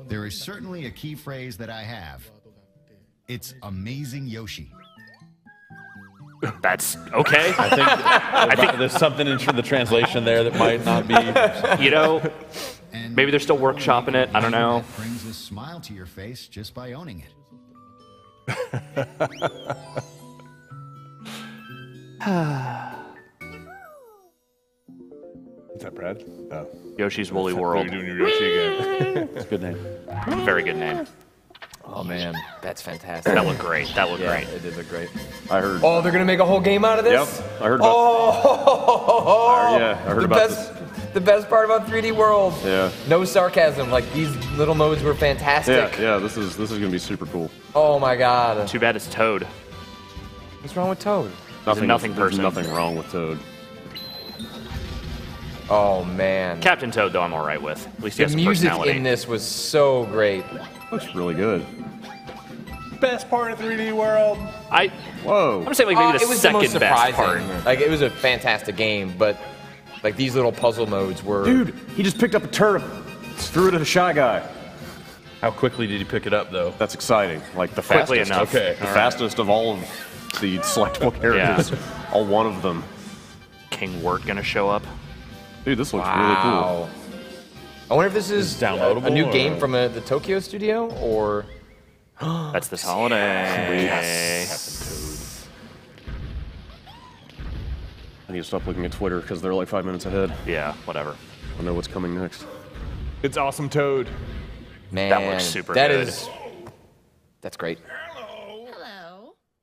Speaker 10: There is certainly a key phrase that I have. It's amazing Yoshi.
Speaker 5: That's okay.
Speaker 1: I think there's something in the translation there that might not be.
Speaker 5: You know,
Speaker 10: And
Speaker 5: maybe they're still workshopping it. I don't know.
Speaker 10: that brings a smile to your face just by owning it.
Speaker 2: Is that Brad? Oh.
Speaker 5: Yoshi's Woolly
Speaker 2: You're
Speaker 5: World.
Speaker 2: doing your Yoshi again.
Speaker 1: It's a good name.
Speaker 5: Very good name.
Speaker 4: Oh man, that's fantastic.
Speaker 5: That looked great. That looked
Speaker 4: Yeah,
Speaker 5: great.
Speaker 4: it did look great.
Speaker 3: I heard.
Speaker 4: Oh, they're gonna make a whole game out of
Speaker 3: Yep,
Speaker 4: this?
Speaker 3: I heard about.
Speaker 4: Oh,
Speaker 3: Yeah, I heard
Speaker 4: the
Speaker 3: about
Speaker 4: best, the best part about 3D World.
Speaker 3: Yeah.
Speaker 4: No sarcasm. Like these little modes were fantastic.
Speaker 3: Yeah, this is gonna be super cool.
Speaker 4: Oh my god.
Speaker 5: Too bad it's Toad.
Speaker 4: What's wrong with Toad?
Speaker 5: nothing
Speaker 3: There's
Speaker 5: person.
Speaker 3: nothing wrong with Toad.
Speaker 4: Oh man.
Speaker 5: Captain Toad, though, I'm all right with. At least he
Speaker 4: The
Speaker 5: has some
Speaker 4: music
Speaker 5: personality.
Speaker 4: in this was so great.
Speaker 3: Looks really good.
Speaker 2: Best part of 3D World.
Speaker 5: I'm
Speaker 3: Whoa.
Speaker 5: gonna say like maybe
Speaker 4: It
Speaker 5: the
Speaker 4: was the most
Speaker 5: second best
Speaker 4: surprising.
Speaker 5: part.
Speaker 4: Like it was a fantastic game, but like these little puzzle modes were.
Speaker 3: Dude, he just picked up a turnip, threw it at a Shy Guy.
Speaker 1: How quickly did he pick it up, though?
Speaker 3: That's exciting. Like the
Speaker 5: Quickly
Speaker 3: fastest.
Speaker 5: enough.
Speaker 1: Okay,
Speaker 3: The
Speaker 1: all right.
Speaker 3: fastest of all of the selectable characters. All one of them.
Speaker 5: King Wirt gonna show up.
Speaker 3: Dude, this looks really cool.
Speaker 4: Wow. I wonder if this is
Speaker 1: downloadable
Speaker 4: a new
Speaker 1: or-
Speaker 4: game from the Tokyo studio or.
Speaker 5: That's this holiday.
Speaker 3: I need to stop looking at Twitter because they're like 5 minutes ahead.
Speaker 5: Yeah, whatever.
Speaker 3: I know what's coming next.
Speaker 2: It's Awesome Toad.
Speaker 4: Man,
Speaker 5: That looks super
Speaker 4: that
Speaker 5: good.
Speaker 4: That's great.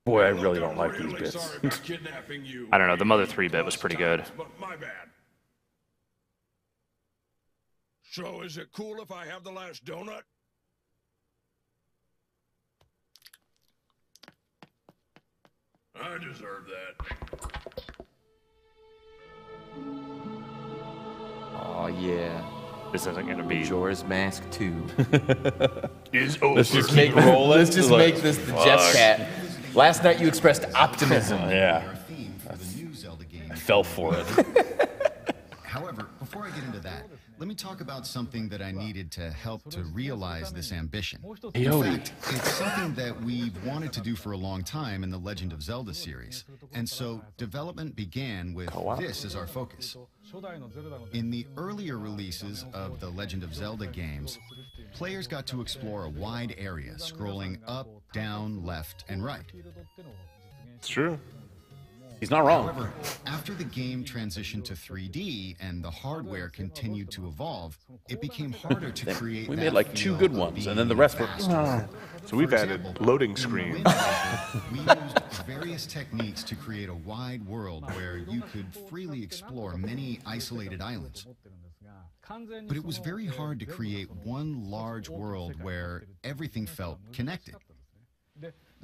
Speaker 1: Boy, I really don't like these bits.
Speaker 6: for kidnapping you.
Speaker 5: I don't know. The Mother 3-bit was pretty good.
Speaker 6: But my bad. So is it cool if I have the last donut? I deserve that.
Speaker 4: Oh yeah.
Speaker 5: This isn't going to be
Speaker 4: Majora's Mask 2.
Speaker 2: Is over.
Speaker 1: Let's just keep rolling.
Speaker 4: Let's just make this the Jeff Cat. Last night you expressed optimism.
Speaker 1: Yeah.
Speaker 10: I
Speaker 1: fell for it.
Speaker 10: However, before I get into that, let me talk about something that I needed to help to realize this ambition. In fact, it's something that we've wanted to do for a long time in the Legend of Zelda series. And so development began with this as our focus. In the earlier releases of the Legend of Zelda games, players got to explore a wide area, scrolling up, down, left, and right.
Speaker 2: It's true.
Speaker 1: He's not wrong.
Speaker 10: However, after the game transitioned to 3D and the hardware continued to evolve, it became harder to create.
Speaker 1: We made like 2 good ones, and then the rest were.
Speaker 2: So we've added loading screens.
Speaker 10: We used various techniques to create a wide world where you could freely explore many isolated islands. But it was very hard to create one large world where everything felt connected.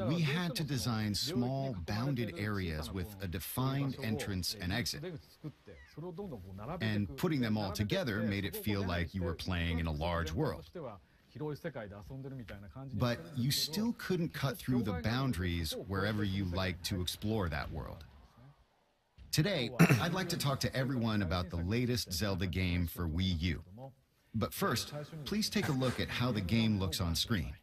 Speaker 10: We had to design small, bounded areas with a defined entrance and exit. And putting them all together made it feel like you were playing in a large world. But you still couldn't cut through the boundaries wherever you liked to explore that world. Today, I'd like to talk to everyone about the latest Zelda game for Wii U. But first, please take a look at how the game looks on screen.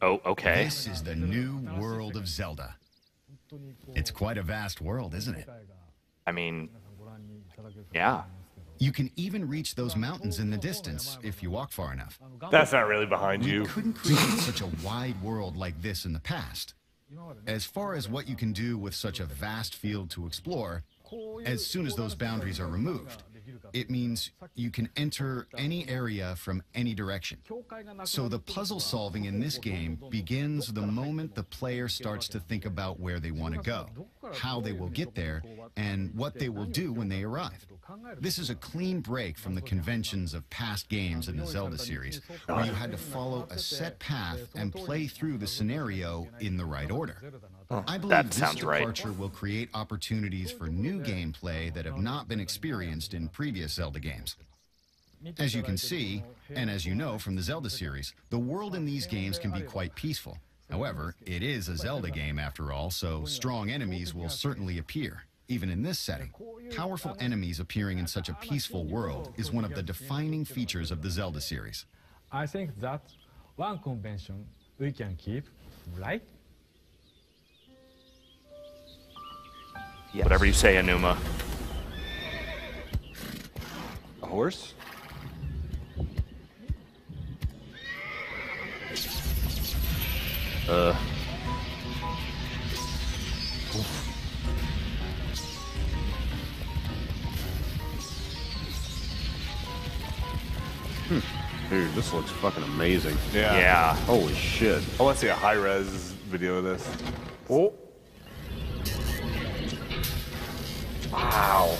Speaker 5: Oh, okay.
Speaker 10: This is the new world of Zelda. It's quite a vast world, isn't it?
Speaker 5: I mean, yeah.
Speaker 10: You can even reach those mountains in the distance if you walk far enough.
Speaker 2: That's not really behind
Speaker 10: We
Speaker 2: you.
Speaker 10: couldn't create such a wide world like this in the past. As far as what you can do with such a vast field to explore, as soon as those boundaries are removed, it means you can enter any area from any direction. So the puzzle solving in this game begins the moment the player starts to think about where they want to go, how they will get there, and what they will do when they arrive. This is a clean break from the conventions of past games in the Zelda series, where you had to follow a set path and play through the scenario in the right order. I believe this departure will create opportunities for new gameplay that have not been experienced in previous Zelda games. As you can see, and as you know from the Zelda series, the world in these games can be quite peaceful. However, it is a Zelda game after all, so strong enemies will certainly appear. Even in this setting, powerful enemies appearing in such a peaceful world is one of the defining features of the Zelda series.
Speaker 12: I think that's one convention we can keep, right?
Speaker 5: Yes. Whatever you say, Anuma.
Speaker 2: A horse?
Speaker 3: Dude, this looks fucking amazing.
Speaker 2: Yeah.
Speaker 5: Yeah.
Speaker 3: Holy shit.
Speaker 2: I want to see a high-res video of this.
Speaker 3: Oh.
Speaker 5: Wow.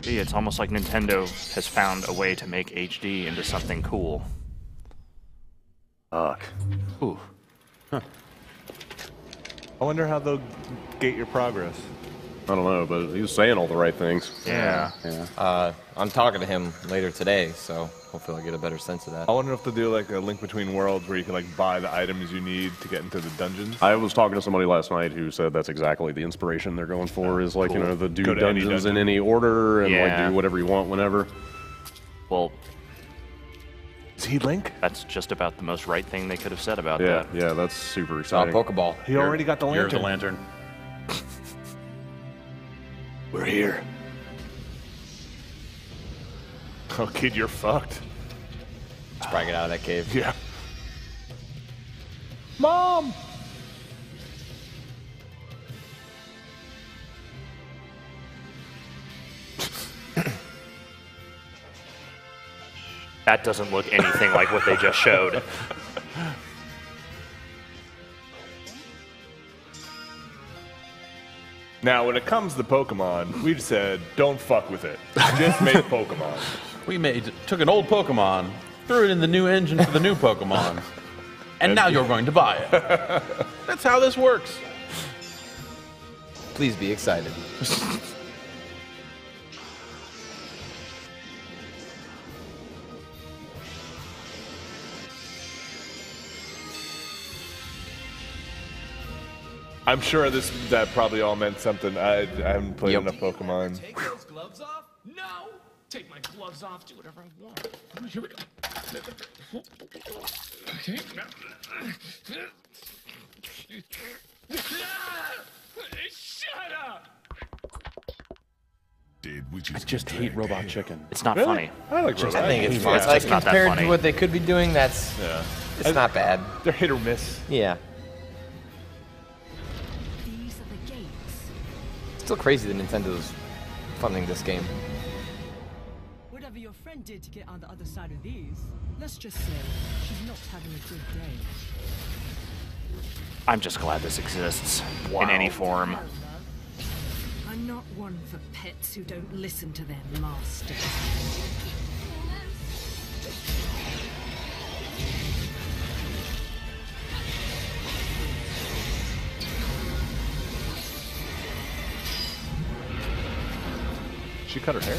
Speaker 5: Gee, it's almost like Nintendo has found a way to make HD into something cool.
Speaker 3: Fuck.
Speaker 5: Ooh.
Speaker 2: I wonder how they'll gate your progress.
Speaker 3: I don't know, but he was saying all the right things.
Speaker 5: Yeah.
Speaker 4: I'm talking to him later today, so hopefully I'll get a better sense of that.
Speaker 2: I wonder if they'll do like a Link Between Worlds where you can like buy the items you need to get into the dungeons.
Speaker 3: I was talking to somebody last night who said that's exactly the inspiration they're going for is like,
Speaker 2: Cool.
Speaker 3: you know, the do
Speaker 2: Go to any
Speaker 3: dungeons in
Speaker 2: dungeon.
Speaker 3: any order and
Speaker 5: Yeah.
Speaker 3: like do whatever you want whenever.
Speaker 5: Well,
Speaker 2: is he Link?
Speaker 5: That's just about the most right thing they could have said about
Speaker 3: Yeah,
Speaker 5: that.
Speaker 3: yeah, that's super exciting.
Speaker 4: Pokeball.
Speaker 2: He already got the
Speaker 1: Here's
Speaker 2: lantern.
Speaker 1: the lantern.
Speaker 2: We're here. Oh, kid, you're fucked.
Speaker 4: Let's probably get out of that cave.
Speaker 2: Yeah. Mom!
Speaker 5: That doesn't look anything like what they just showed.
Speaker 2: Now, when it comes to Pokemon, we've said, don't fuck with it. Just make Pokemon.
Speaker 1: We took an old Pokemon, threw it in the new engine for the new Pokemon, and now you're going to buy it. That's how this works.
Speaker 4: Please be excited.
Speaker 2: I'm sure that probably all meant something. I haven't played enough Pokemon.
Speaker 6: Take those gloves off? No! Take my gloves off, do whatever I want. Here we go. Okay. Shut up!
Speaker 3: I just hate Robot Chicken.
Speaker 5: It's not
Speaker 2: Really?
Speaker 5: funny.
Speaker 2: I like
Speaker 4: I
Speaker 2: Robot
Speaker 4: think it's
Speaker 2: Chicken.
Speaker 4: fun. It's like
Speaker 5: just not that
Speaker 4: compared
Speaker 5: funny.
Speaker 4: to what they could be doing, that's it's not bad.
Speaker 2: They're hit or miss.
Speaker 4: Yeah.
Speaker 13: These are the gates.
Speaker 4: Still crazy that Nintendo's funding this game.
Speaker 14: Whatever your friend did to get on the other side of these, let's just say she's not having a good day.
Speaker 5: I'm just glad this exists in any form.
Speaker 13: I'm not one for pets who don't listen to their masters.
Speaker 2: She cut her hair?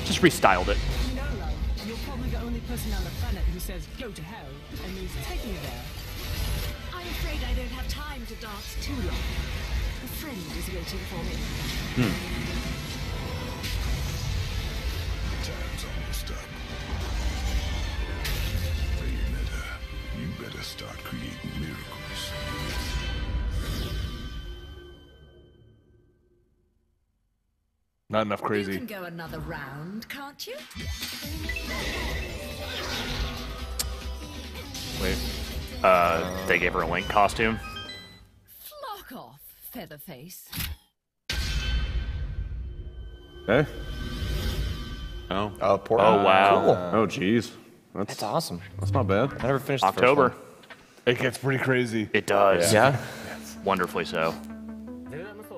Speaker 5: Just restyled it.
Speaker 14: No, love, you're probably the only person on the planet who says go to hell and means take me there.
Speaker 13: I'm afraid I don't have time to dance too long. A friend is waiting for me.
Speaker 15: Time's almost up. Bayonetta, you better start creating miracles.
Speaker 2: Not enough
Speaker 13: You
Speaker 2: crazy.
Speaker 13: can go another round, can't you?
Speaker 2: Wait.
Speaker 5: They gave her a Link costume.
Speaker 13: Flock off, Featherface.
Speaker 3: Eh?
Speaker 1: Oh.
Speaker 4: Oh, poor.
Speaker 5: Oh, wow.
Speaker 4: Cool.
Speaker 3: Oh, jeez.
Speaker 4: That's awesome.
Speaker 3: That's not bad.
Speaker 4: I never finished the first
Speaker 5: October.
Speaker 4: one.
Speaker 2: It gets pretty crazy.
Speaker 5: It does.
Speaker 4: Yeah.
Speaker 5: Wonderfully so.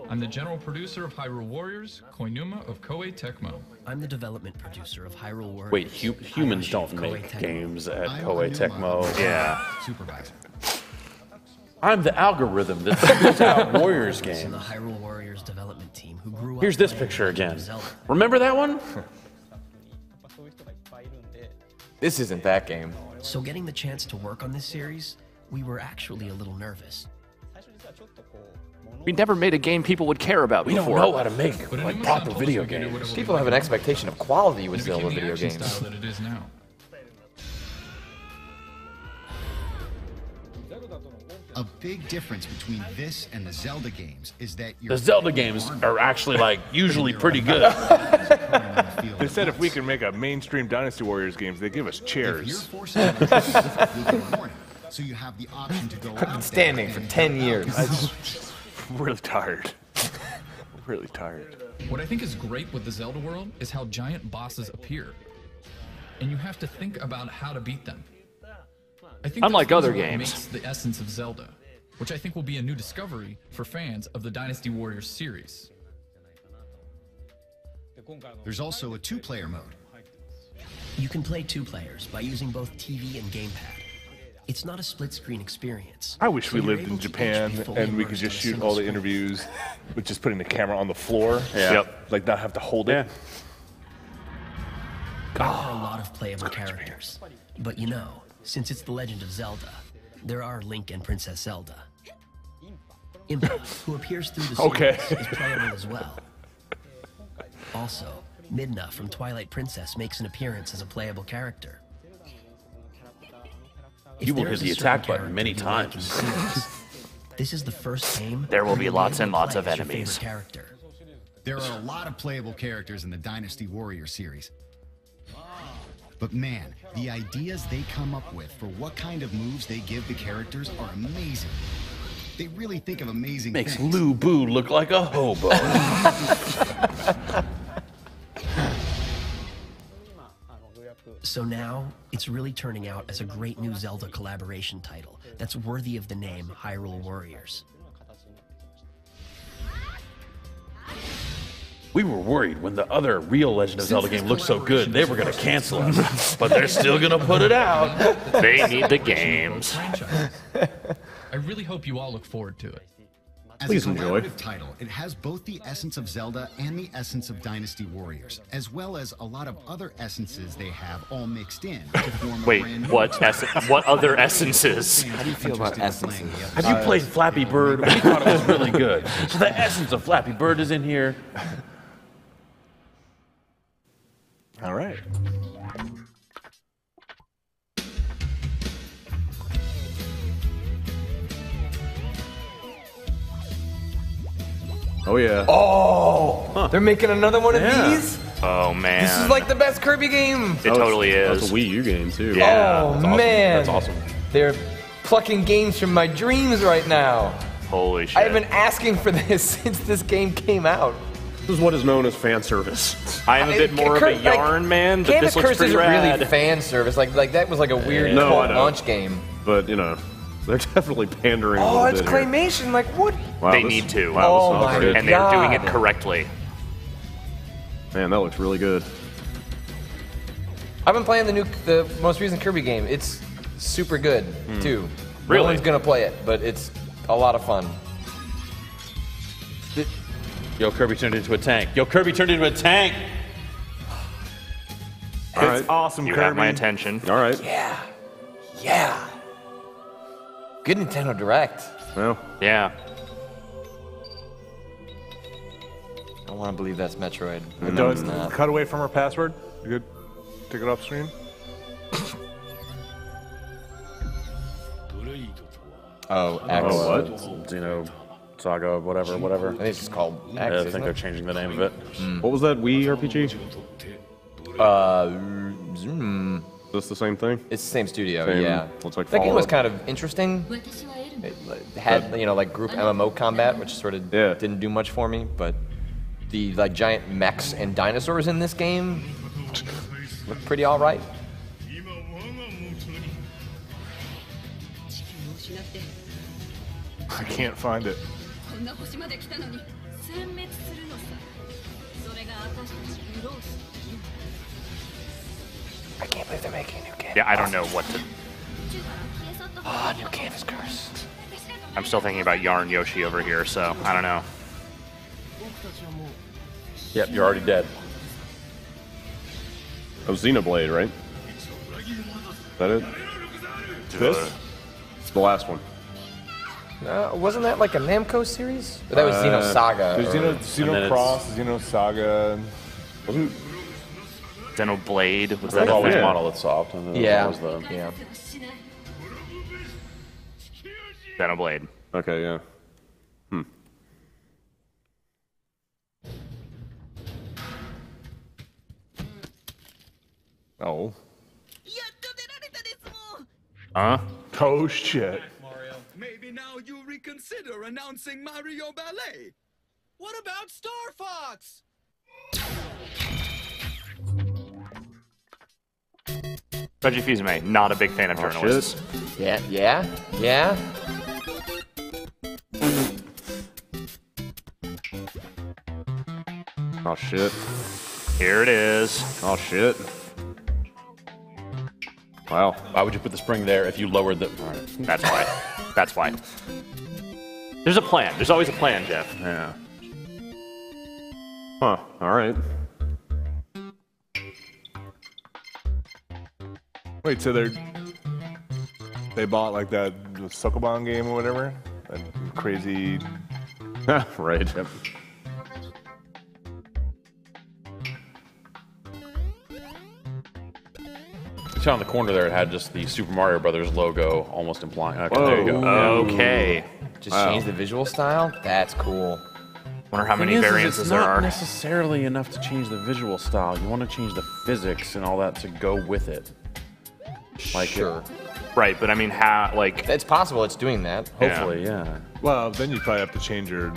Speaker 16: I'm the general producer of Hyrule Warriors, Koinuma of Koei Tecmo.
Speaker 11: I'm the development producer of Hyrule Warriors.
Speaker 3: Wait, humans don't make games at Koei Tecmo.
Speaker 5: Yeah.
Speaker 10: Supervisor.
Speaker 1: I'm the algorithm that spits out Warriors
Speaker 11: In
Speaker 1: games.
Speaker 11: the Hyrule Warriors development team who grew up.
Speaker 1: Here's this
Speaker 11: playing
Speaker 1: picture
Speaker 11: Legend
Speaker 1: again.
Speaker 11: of Zelda.
Speaker 1: Remember that one?
Speaker 4: This isn't that game.
Speaker 11: So getting the chance to work on this series, we were actually a little nervous.
Speaker 5: We never made a game people would care about
Speaker 1: We don't
Speaker 5: before.
Speaker 1: know how to make like proper video games.
Speaker 4: People have an expectation of quality with
Speaker 16: And it became
Speaker 4: Zelda
Speaker 16: the
Speaker 4: video
Speaker 16: action
Speaker 4: games.
Speaker 16: style that it is now.
Speaker 10: A big difference between this and the Zelda games is that
Speaker 1: The Zelda games are actually like usually pretty good.
Speaker 2: They said if we can make a mainstream Dynasty Warriors games, they give us
Speaker 10: If you're
Speaker 2: chairs.
Speaker 10: forced to you'll get a warning, so you have the option to go
Speaker 4: I've been
Speaker 10: out
Speaker 4: standing
Speaker 10: there
Speaker 4: for
Speaker 10: and
Speaker 4: 10 years.
Speaker 2: I'm really tired. Really tired.
Speaker 16: What I think is great with the Zelda world is how giant bosses appear. And you have to think about how to beat them. I think
Speaker 5: Unlike
Speaker 16: that's
Speaker 5: other
Speaker 16: what
Speaker 5: games.
Speaker 16: makes the essence of Zelda, which I think will be a new discovery for fans of the Dynasty Warriors series.
Speaker 10: There's also a two-player mode.
Speaker 11: You can play 2 players by using both TV and gamepad. It's not a split-screen experience.
Speaker 2: I wish
Speaker 11: so
Speaker 2: we
Speaker 11: you're
Speaker 2: lived
Speaker 11: able
Speaker 2: in
Speaker 11: to
Speaker 2: Japan
Speaker 11: each be fully
Speaker 2: and we could
Speaker 11: immersed
Speaker 2: just
Speaker 11: on a
Speaker 2: shoot
Speaker 11: single
Speaker 2: all the
Speaker 11: screen.
Speaker 2: interviews with just putting the camera on the floor.
Speaker 1: Yeah.
Speaker 5: Yep.
Speaker 2: Like not have to hold it.
Speaker 11: There are a lot of playable characters. But you know, since it's The Legend of Zelda, there are Link and Princess Zelda. Impa, who appears through the series,
Speaker 2: Okay.
Speaker 11: is playable as well. Also, Midna from Twilight Princess makes an appearance as a playable character. If
Speaker 1: You will
Speaker 11: there
Speaker 1: hit
Speaker 11: is a
Speaker 1: the
Speaker 11: certain
Speaker 1: attack button
Speaker 11: character
Speaker 1: many
Speaker 11: you like in the
Speaker 1: times.
Speaker 11: series, this is the first game
Speaker 5: There will
Speaker 11: where
Speaker 5: be
Speaker 11: you'll
Speaker 5: lots
Speaker 11: able
Speaker 5: and
Speaker 11: to
Speaker 5: lots
Speaker 11: play
Speaker 5: of
Speaker 11: as your
Speaker 5: enemies.
Speaker 11: favorite character.
Speaker 10: There are a lot of playable characters in the Dynasty Warrior series. But man, the ideas they come up with for what kind of moves they give the characters are amazing. They really think of amazing
Speaker 1: Makes
Speaker 10: things.
Speaker 1: Lu Bu look like a hobo.
Speaker 11: So now, it's really turning out as a great new Zelda collaboration title that's worthy of the name Hyrule Warriors.
Speaker 1: We were worried when the other real Legend of Zelda game looked so good, they were going to cancel it. But they're still going to put it out.
Speaker 5: They need the games.
Speaker 16: Franchise. I really hope you all look forward to it.
Speaker 10: As
Speaker 3: Please
Speaker 10: a
Speaker 3: enjoy.
Speaker 10: collaborative title, it has both the essence of Zelda and the essence of Dynasty Warriors, as well as a lot of other essences they have all mixed in to form a
Speaker 5: Wait,
Speaker 10: brand new
Speaker 5: what what other essences?
Speaker 4: How do you feel about essences?
Speaker 1: Have you played Flappy Bird? We thought it was really good. So the essence of Flappy Bird is in here.
Speaker 2: All right.
Speaker 3: Oh yeah.
Speaker 4: Oh, they're making another one of
Speaker 3: Yeah.
Speaker 4: these.
Speaker 5: Oh man,
Speaker 4: This is like the best Kirby game.
Speaker 5: it totally
Speaker 3: That's
Speaker 5: is.
Speaker 3: a Wii U game too.
Speaker 5: Yeah.
Speaker 4: Oh
Speaker 3: That's awesome.
Speaker 4: man,
Speaker 3: That's awesome.
Speaker 4: They're plucking games from my dreams right now.
Speaker 5: Holy shit!
Speaker 4: I've been asking for this since this game came out.
Speaker 3: This is what is known as fan service.
Speaker 5: I am a bit more of a yarn man, but this
Speaker 4: Canvas
Speaker 5: looks
Speaker 4: Curse
Speaker 5: pretty
Speaker 4: isn't
Speaker 5: rad.
Speaker 4: really fan service. Like that was like a weird
Speaker 3: No, I
Speaker 4: cult
Speaker 3: know.
Speaker 4: launch game.
Speaker 3: But you know, they're definitely pandering. a
Speaker 4: Oh,
Speaker 3: little
Speaker 4: it's
Speaker 3: bit here.
Speaker 4: claymation. Like what?
Speaker 3: Wow,
Speaker 5: They
Speaker 3: this-
Speaker 5: need to.
Speaker 3: Wow,
Speaker 4: Oh
Speaker 3: this
Speaker 4: my
Speaker 3: looks good.
Speaker 5: and they're doing it
Speaker 4: God.
Speaker 5: correctly.
Speaker 3: Man, that looks really good.
Speaker 4: I've been playing the most recent Kirby game. It's super good too.
Speaker 5: Really?
Speaker 4: No one's gonna play it, but it's a lot of fun.
Speaker 1: Yo, Kirby turned into a tank. Yo, Kirby turned into a tank.
Speaker 3: All right.
Speaker 2: Awesome,
Speaker 5: You
Speaker 2: Kirby.
Speaker 5: have my attention.
Speaker 3: All right.
Speaker 4: Yeah. Good Nintendo Direct.
Speaker 3: Well,
Speaker 5: Yeah.
Speaker 4: I want to believe that's Metroid.
Speaker 2: Don't
Speaker 4: it's not.
Speaker 2: cut away from our password. You good? Take it off screen.
Speaker 4: Oh, X.
Speaker 3: oh, what?
Speaker 1: Xeno Saga, whatever.
Speaker 4: I think it's just called X.
Speaker 1: Yeah, I
Speaker 4: isn't
Speaker 1: think
Speaker 4: it?
Speaker 1: they're changing the name of it.
Speaker 3: What was that Wii RPG?
Speaker 4: Zoom.
Speaker 3: Is this the same thing?
Speaker 4: It's the same studio,
Speaker 3: Same-
Speaker 4: yeah.
Speaker 3: looks like
Speaker 4: that game was
Speaker 3: Fallout.
Speaker 4: kind of interesting. It had, like group MMO combat, which sort of
Speaker 3: Yeah.
Speaker 4: didn't do much for me, but the like giant mechs and dinosaurs in this game look pretty all right.
Speaker 2: I can't find it.
Speaker 13: こんな星まで来たのに殲滅するのさ。それが私たちブロース。
Speaker 4: I can't believe they're making a new game.
Speaker 5: Yeah, I don't know what to.
Speaker 4: Ah, new Canvas Curse.
Speaker 5: I'm still thinking about Yarn Yoshi over here, so I don't know.
Speaker 1: Yep, you're already dead.
Speaker 3: Oh, Xenoblade, right? Is that it?
Speaker 2: This?
Speaker 3: It's the last one.
Speaker 4: Wasn't that like a Namco series? Or that was Xenosaga.
Speaker 2: There's
Speaker 4: or-
Speaker 2: Xenocross, Xenosaga.
Speaker 3: Wasn't
Speaker 5: Xenoblade was
Speaker 1: That
Speaker 5: that
Speaker 1: was
Speaker 5: a
Speaker 1: always
Speaker 5: thing?
Speaker 1: Monolith Soft. And then
Speaker 4: Yeah.
Speaker 1: that was the,
Speaker 4: Yeah.
Speaker 5: Xenoblade.
Speaker 3: Okay, yeah.
Speaker 2: Oh.
Speaker 5: Huh?
Speaker 2: Oh shit.
Speaker 9: Mario, maybe now you reconsider announcing Mario Ballet. What about Star Fox?
Speaker 5: Reggie Fils-Aimé, not a big fan of journalists.
Speaker 4: Yeah.
Speaker 3: Oh shit.
Speaker 5: Here it is.
Speaker 3: Oh shit. Wow.
Speaker 1: Why would you put the spring there if you lowered the? All right.
Speaker 5: That's why. That's why. There's a plan. There's always a plan, Jeff.
Speaker 3: Yeah. Huh. All right.
Speaker 2: Wait, so they bought like that Sokoban game or whatever? That crazy.
Speaker 3: Right. Yep.
Speaker 1: See on the corner there, it had just the Super Mario Brothers logo, almost implying. Okay, there you go.
Speaker 5: Okay.
Speaker 4: Just change the visual style? That's cool.
Speaker 5: Wonder how many
Speaker 1: Thing is,
Speaker 5: variances
Speaker 1: it's
Speaker 5: there
Speaker 1: not
Speaker 5: are.
Speaker 1: necessarily enough to change the visual style. You want to change the physics and all that to go with it. Like
Speaker 4: Sure.
Speaker 5: Right, but I mean, how, like.
Speaker 4: It's possible it's doing that.
Speaker 1: Hopefully, yeah.
Speaker 2: Well, then you probably have to change your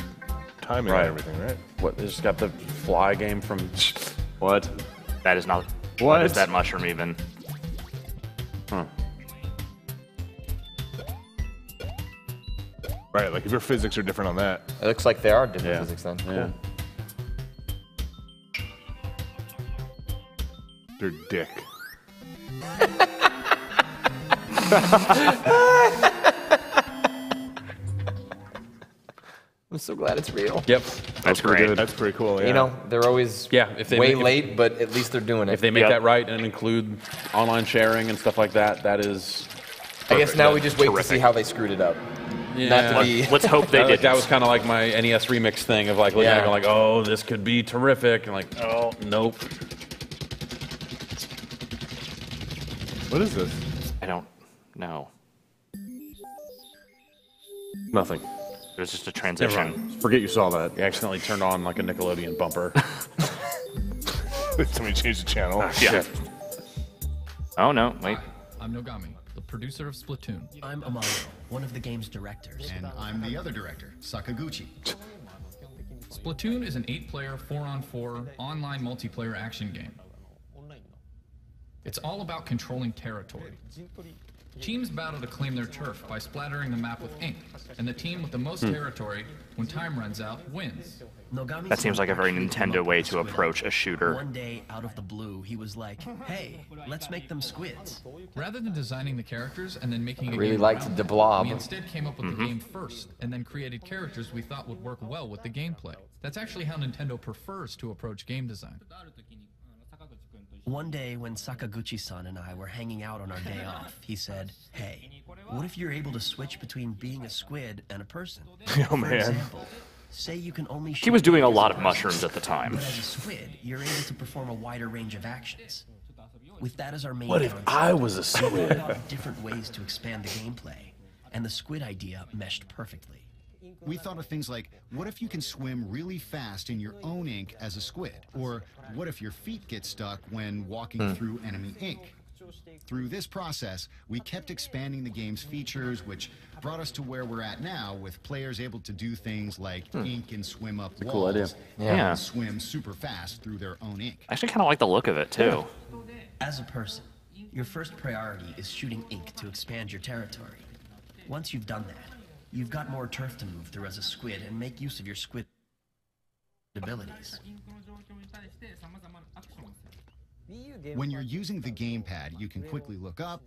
Speaker 2: timing
Speaker 1: Right.
Speaker 2: and everything, right?
Speaker 1: What? They just got the Fly game from.
Speaker 3: What?
Speaker 5: That is not.
Speaker 3: What?
Speaker 5: What is that mushroom even?
Speaker 1: Huh.
Speaker 2: Right, like if your physics are different on that.
Speaker 4: It looks like there are different
Speaker 1: Yeah.
Speaker 4: physics then.
Speaker 1: Yeah.
Speaker 2: Cool. Your dick.
Speaker 4: I'm so glad it's real.
Speaker 1: Yep.
Speaker 5: That's great.
Speaker 2: That's pretty cool. Yeah.
Speaker 4: You know, they're always
Speaker 1: if they
Speaker 4: way
Speaker 1: make,
Speaker 4: late, but at least they're doing it.
Speaker 1: If they make that right and include online sharing and stuff like that, that is.
Speaker 4: I guess now we just wait to
Speaker 5: Terrific.
Speaker 4: see how they screwed it up.
Speaker 1: Yeah.
Speaker 4: Not to be.
Speaker 5: Let's hope they
Speaker 1: Like,
Speaker 5: did.
Speaker 1: that was kind of like my NES remix thing of like looking at it
Speaker 4: Yeah.
Speaker 1: going like, oh, this could be terrific, and like, oh, nope.
Speaker 2: What is this?
Speaker 5: I don't know.
Speaker 3: Nothing.
Speaker 5: It was just a transition.
Speaker 3: Forget you saw that.
Speaker 1: You accidentally turned on like a Nickelodeon bumper.
Speaker 2: Somebody changed the channel.
Speaker 5: Yeah. Oh no! Wait.
Speaker 16: I'm Nogami, the producer of Splatoon.
Speaker 11: I'm Amano, one of the game's directors.
Speaker 10: And I'm the other director, Sakaguchi.
Speaker 16: Splatoon is an 8-player, 4-on-4 online multiplayer action game. It's all about controlling territory. Teams battle to claim their turf by splattering the map with ink, and the team with the most territory, when time runs out, wins.
Speaker 5: That seems like a very Nintendo way to approach a shooter.
Speaker 11: One day, out of the blue, he was like, hey, let's make them squids.
Speaker 16: Rather than designing the characters and then making a
Speaker 4: really
Speaker 16: game
Speaker 4: liked
Speaker 16: around
Speaker 4: the
Speaker 16: it,
Speaker 4: Blob.
Speaker 16: we instead came up with the game first, and then created characters we thought would work well with the gameplay. That's actually how Nintendo prefers to approach game design.
Speaker 11: One day, when Sakaguchi-san and I were hanging out on our day off, he said, hey, what if you're able to switch between being a squid and a person?
Speaker 5: Oh,
Speaker 11: For
Speaker 5: man.
Speaker 11: example, say you can only
Speaker 5: He was doing a
Speaker 11: shoot
Speaker 5: lot of
Speaker 11: as
Speaker 5: mushrooms
Speaker 11: person,
Speaker 5: at the time.
Speaker 11: But as a squid, you're able to perform a wider range of actions. With that as our main
Speaker 1: What if
Speaker 11: concept,
Speaker 1: I was a
Speaker 11: we
Speaker 1: squid?
Speaker 11: thought of different ways to expand the gameplay, and the squid idea meshed perfectly.
Speaker 10: We thought of things like, what if you can swim really fast in your own ink as a squid? Or what if your feet get stuck when walking through enemy ink? Through this process, we kept expanding the game's features, which brought us to where we're at now, with players able to do things like ink and swim up walls,
Speaker 1: cool idea.
Speaker 5: Yeah.
Speaker 10: and swim super fast through their own ink.
Speaker 5: I actually kind of like the look of it too.
Speaker 11: As a person, your first priority is shooting ink to expand your territory. Once you've done that, you've got more turf to move through as a squid and make use of your squid abilities.
Speaker 10: When you're using the gamepad, you can quickly look up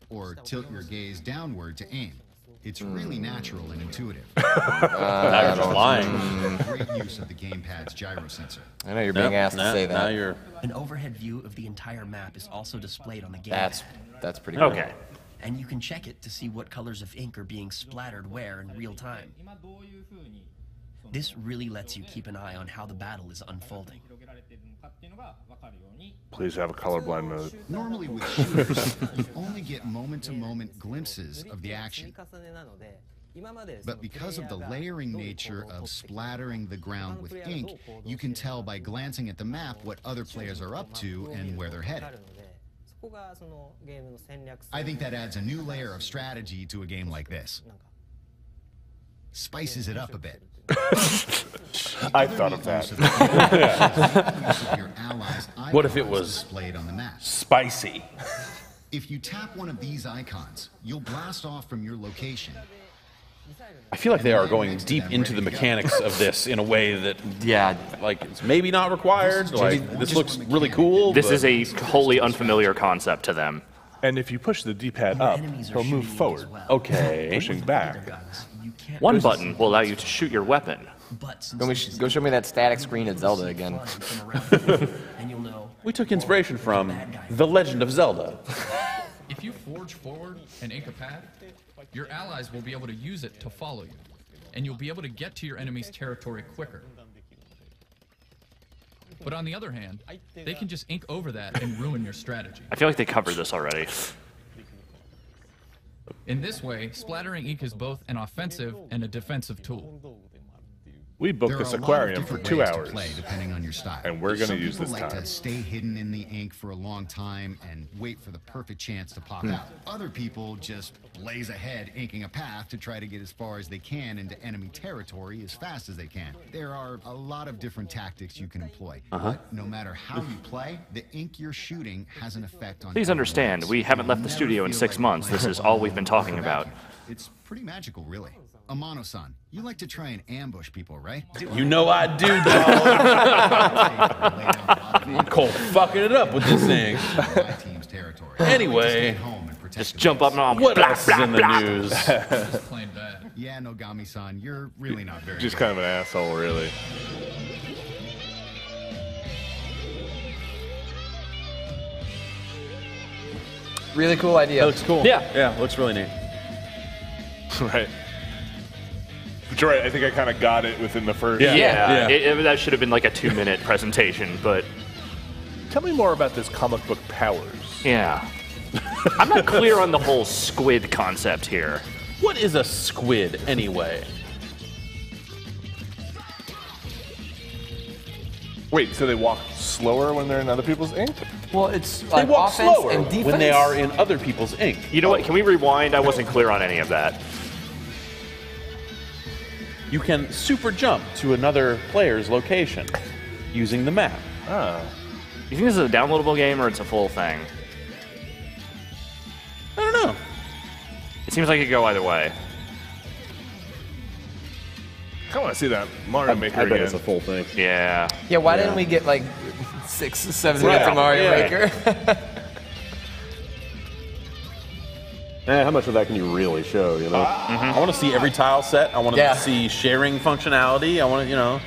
Speaker 10: or tilt your gaze downward to aim. It's really natural and intuitive.
Speaker 1: Now you're just lying.
Speaker 10: Great use of the gamepad's gyro sensor.
Speaker 4: I know you're being asked to say that.
Speaker 1: Now you're.
Speaker 11: An overhead view of the entire map is also displayed on the gamepad.
Speaker 4: That's pretty cool.
Speaker 5: Okay.
Speaker 11: And you can check it to see what colors of ink are being splattered where in real time. This really lets you keep an eye on how the battle is unfolding.
Speaker 2: Please have a colorblind mode.
Speaker 10: Normally with shooters, you only get moment-to-moment glimpses of the action. But because of the layering nature of splattering the ground with ink, you can tell by glancing at the map what other players are up to and where they're headed. I think that adds a new layer of strategy to a game like this. Spices it up a bit.
Speaker 2: I thought of that.
Speaker 1: What if it was
Speaker 10: displayed on the map?
Speaker 1: Spicy?
Speaker 10: If you tap one of these icons, you'll blast off from your location.
Speaker 1: I feel like they are going deep into the mechanics of this in a way that, like it's maybe not required. Like this looks really cool.
Speaker 5: This
Speaker 1: but
Speaker 5: is a wholly unfamiliar concept to them.
Speaker 2: And if you push the D-pad up, he'll move forward.
Speaker 1: Okay.
Speaker 2: Pushing back.
Speaker 5: One button will allow you to shoot your weapon.
Speaker 4: Go show me that static screen at Zelda again.
Speaker 1: We took inspiration from The Legend of Zelda.
Speaker 16: If you forge forward and ink a pad, your allies will be able to use it to follow you, and you'll be able to get to your enemy's territory quicker. But on the other hand, they can just ink over that and ruin your strategy.
Speaker 5: I feel like they covered this already.
Speaker 16: In this way, splattering ink is both an offensive and a defensive tool.
Speaker 2: We booked
Speaker 10: There
Speaker 2: this
Speaker 10: are a lot of
Speaker 2: aquarium for
Speaker 10: different
Speaker 2: 2
Speaker 10: ways to
Speaker 2: hours.
Speaker 10: play, depending on your style.
Speaker 2: And we're going to
Speaker 10: Some
Speaker 2: use
Speaker 10: people
Speaker 2: this
Speaker 10: like
Speaker 2: time.
Speaker 10: to stay hidden in the ink for a long time and wait for the perfect chance to pop out. Other people just blaze ahead, inking a path to try to get as far as they can into enemy territory as fast as they can. There are a lot of different tactics you can employ. But no matter how you play, the ink you're shooting has an effect on
Speaker 5: Please understand, we haven't left the studio in 6 months. This is all we've been talking about.
Speaker 10: It's pretty magical, really. Amano-san, you like to try and ambush people, right?
Speaker 1: You know I do, dog. Cole fucking it up with this thing. Anyway,
Speaker 5: Just jump up and all.
Speaker 1: What
Speaker 5: blah,
Speaker 1: else is
Speaker 5: blah,
Speaker 1: in the
Speaker 5: blah.
Speaker 1: news?
Speaker 16: Just plain bad.
Speaker 10: Yeah, Nogami-san, you're really not very
Speaker 2: Just
Speaker 10: good.
Speaker 2: kind of an asshole, really.
Speaker 4: Really cool idea.
Speaker 1: That looks cool.
Speaker 5: Yeah.
Speaker 1: Yeah, looks really neat.
Speaker 2: Right. But you're right. I think I kind of got it within the first.
Speaker 5: Yeah. That should have been like a 2-minute presentation, but
Speaker 2: Tell me more about this comic book powers.
Speaker 5: yeah. I'm not clear on the whole squid concept here.
Speaker 1: What is a squid anyway?
Speaker 2: Wait, so they walk slower when they're in other people's ink?
Speaker 4: Well, it's
Speaker 1: They
Speaker 4: like
Speaker 1: walk
Speaker 4: offense
Speaker 1: slower
Speaker 4: and defense.
Speaker 1: when they are in other people's ink.
Speaker 5: You know what? Can we rewind? I wasn't clear on any of that.
Speaker 1: You can super jump to another player's location using the map.
Speaker 2: Oh.
Speaker 5: You think this is a downloadable game or it's a full thing?
Speaker 1: I don't know.
Speaker 5: It seems like it could go either way.
Speaker 2: I want to see that Mario Maker
Speaker 3: I bet
Speaker 2: again.
Speaker 3: it's a full thing.
Speaker 5: Yeah.
Speaker 4: Yeah, why didn't we get like 6 or 7
Speaker 1: Right.
Speaker 4: minutes of Mario
Speaker 1: Yeah.
Speaker 4: Maker?
Speaker 3: How much of that can you really show, you know?
Speaker 1: I want to see every tile set. I want to see sharing functionality. I want to,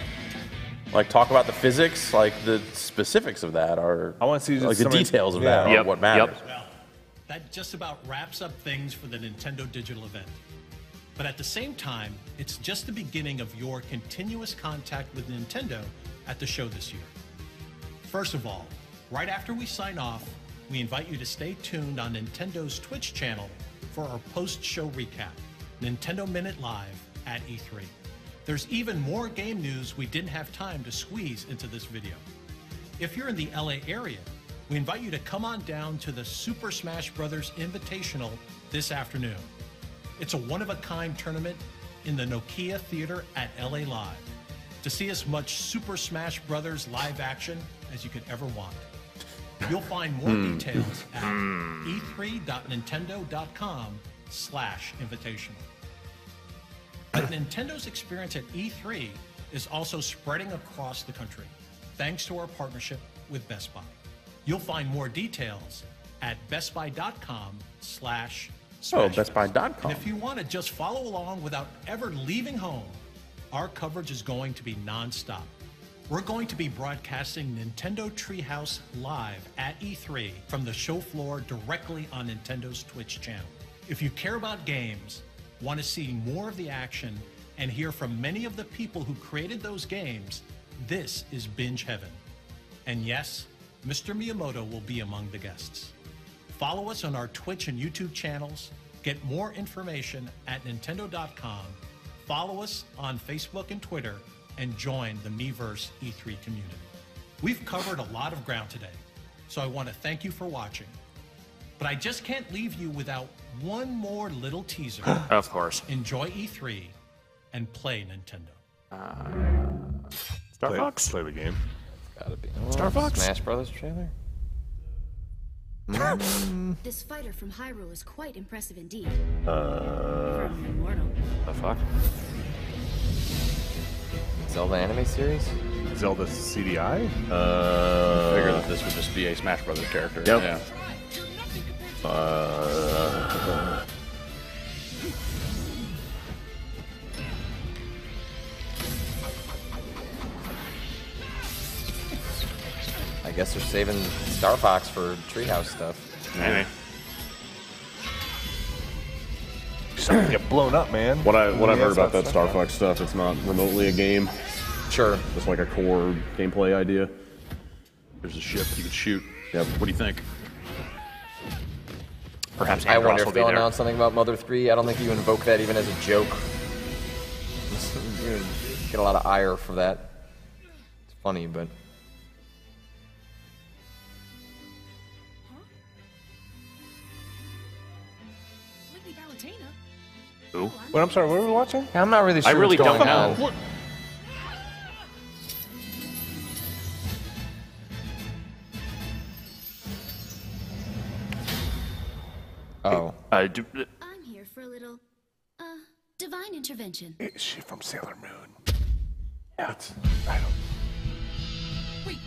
Speaker 1: like talk about the physics, like the specifics of that are.
Speaker 2: I want to see just
Speaker 1: like the
Speaker 2: somebody-
Speaker 1: details of
Speaker 2: yeah.
Speaker 1: that are what matters.
Speaker 7: Well, that just about wraps up things for the Nintendo Digital event. But at the same time, it's just the beginning of your continuous contact with Nintendo at the show this year. First of all, right after we sign off, we invite you to stay tuned on Nintendo's Twitch channel for our post-show recap, Nintendo Minute Live at E3. There's even more game news we didn't have time to squeeze into this video. If you're in the LA area, we invite you to come on down to the Super Smash Bros. Invitational this afternoon. It's a one-of-a-kind tournament in the Nokia Theater at LA Live to see as much Super Smash Bros. Live action as you could ever want. You'll find more details at e3.nintendo.com/invitational. But Nintendo's experience at E3 is also spreading across the country, thanks to our partnership with Best Buy. You'll find more details at bestbuy.com/.
Speaker 1: Oh, bestbuy.com.
Speaker 7: And if you want to just follow along without ever leaving home, our coverage is going to be nonstop. We're going to be broadcasting Nintendo Treehouse live at E3 from the show floor directly on Nintendo's Twitch channel. If you care about games, want to see more of the action, and hear from many of the people who created those games, this is Binge Heaven. And yes, Mr. Miyamoto will be among the guests. Follow us on our Twitch and YouTube channels, get more information at Nintendo.com, follow us on Facebook and Twitter, and join the Miiverse E3 community. We've covered a lot of ground today, so I want to thank you for watching. But I just can't leave you without one more little teaser.
Speaker 5: Of course.
Speaker 7: Enjoy E3 and play Nintendo.
Speaker 5: Star Fox?
Speaker 2: Play the game.
Speaker 4: Gotta be.
Speaker 5: Star Fox?
Speaker 4: Smash Brothers trailer?
Speaker 13: This fighter from Hyrule is quite impressive indeed. For an immortal.
Speaker 5: The fuck?
Speaker 4: Zelda anime series?
Speaker 2: Zelda CDI?
Speaker 1: I figured that this would just be a Smash Brothers character.
Speaker 3: Yep.
Speaker 1: Yeah.
Speaker 4: I guess they're saving Star Fox for Treehouse stuff.
Speaker 5: Maybe.
Speaker 2: Something get blown up, man.
Speaker 3: What I've heard about that Star Fox stuff, it's not remotely a game.
Speaker 4: Sure.
Speaker 3: Just like a core gameplay idea.
Speaker 1: There's a ship you could shoot.
Speaker 3: Yep.
Speaker 1: What do you think?
Speaker 5: Perhaps
Speaker 4: I
Speaker 5: Andros
Speaker 4: wonder
Speaker 5: will
Speaker 4: if
Speaker 5: be
Speaker 4: they'll
Speaker 5: there.
Speaker 4: announce something about Mother 3. I don't think you invoke that even as a joke. You get a lot of ire for that. It's funny, but...
Speaker 13: Lady Palutena?
Speaker 5: Who?
Speaker 2: Wait, I'm sorry, what are we watching?
Speaker 4: I'm not really sure
Speaker 5: I really
Speaker 4: what's going
Speaker 5: don't know.
Speaker 4: on. Oh.
Speaker 13: I'm here for a little, divine intervention.
Speaker 2: Is she from Sailor Moon? Yeah. I don't.
Speaker 8: Wait,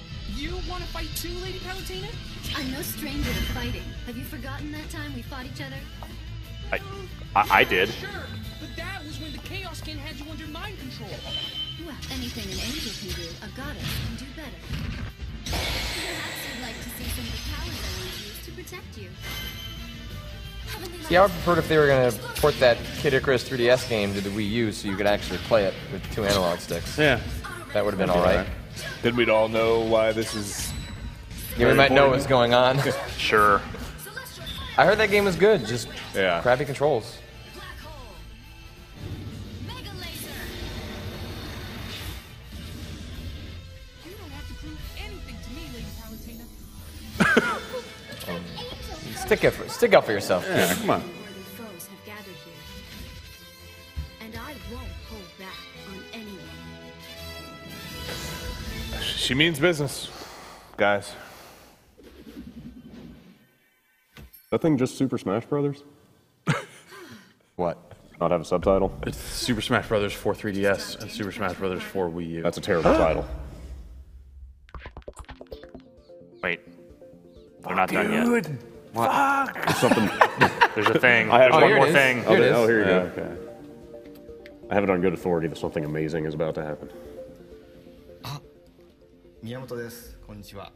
Speaker 6: You want to fight too, Lady Palutena?
Speaker 13: I'm no stranger to fighting. Have you forgotten that time we fought each other?
Speaker 5: I did.
Speaker 6: Sure, but that was when the Chaos Skin had you under mind control.
Speaker 13: Well, anything an angel can do, a goddess can do better. Perhaps you'd like to see some of the powers I once used to protect you.
Speaker 4: See, I would prefer if they were going to port that Kid Icarus 3DS game to the Wii U so you could actually play it with 2 analog sticks.
Speaker 1: Yeah.
Speaker 4: That would have been alright.
Speaker 2: Then we'd all know why this is.
Speaker 4: Yeah, we might know what's going on.
Speaker 5: Sure.
Speaker 4: I heard that game was good, just crappy controls.
Speaker 6: You don't have to prove anything to me, Lady Palutena.
Speaker 4: Stick up for yourself.
Speaker 1: Yeah, come on.
Speaker 13: Foes have gathered here. And I won't hold back on anyone.
Speaker 2: She means business, guys.
Speaker 3: That thing just Super Smash Brothers?
Speaker 4: What?
Speaker 3: Not have a subtitle?
Speaker 1: It's Super Smash Brothers for 3DS and Super Smash Brothers for Wii U.
Speaker 3: That's a terrible title.
Speaker 5: Wait. They're not done yet.
Speaker 2: Fuck.
Speaker 3: There's something.
Speaker 5: There's a thing.
Speaker 3: I have
Speaker 5: There's
Speaker 3: one
Speaker 5: one more thing.
Speaker 3: Oh, here you go. Okay. I have it on good authority that something amazing is about to happen.
Speaker 17: 宮本です。こんにちは。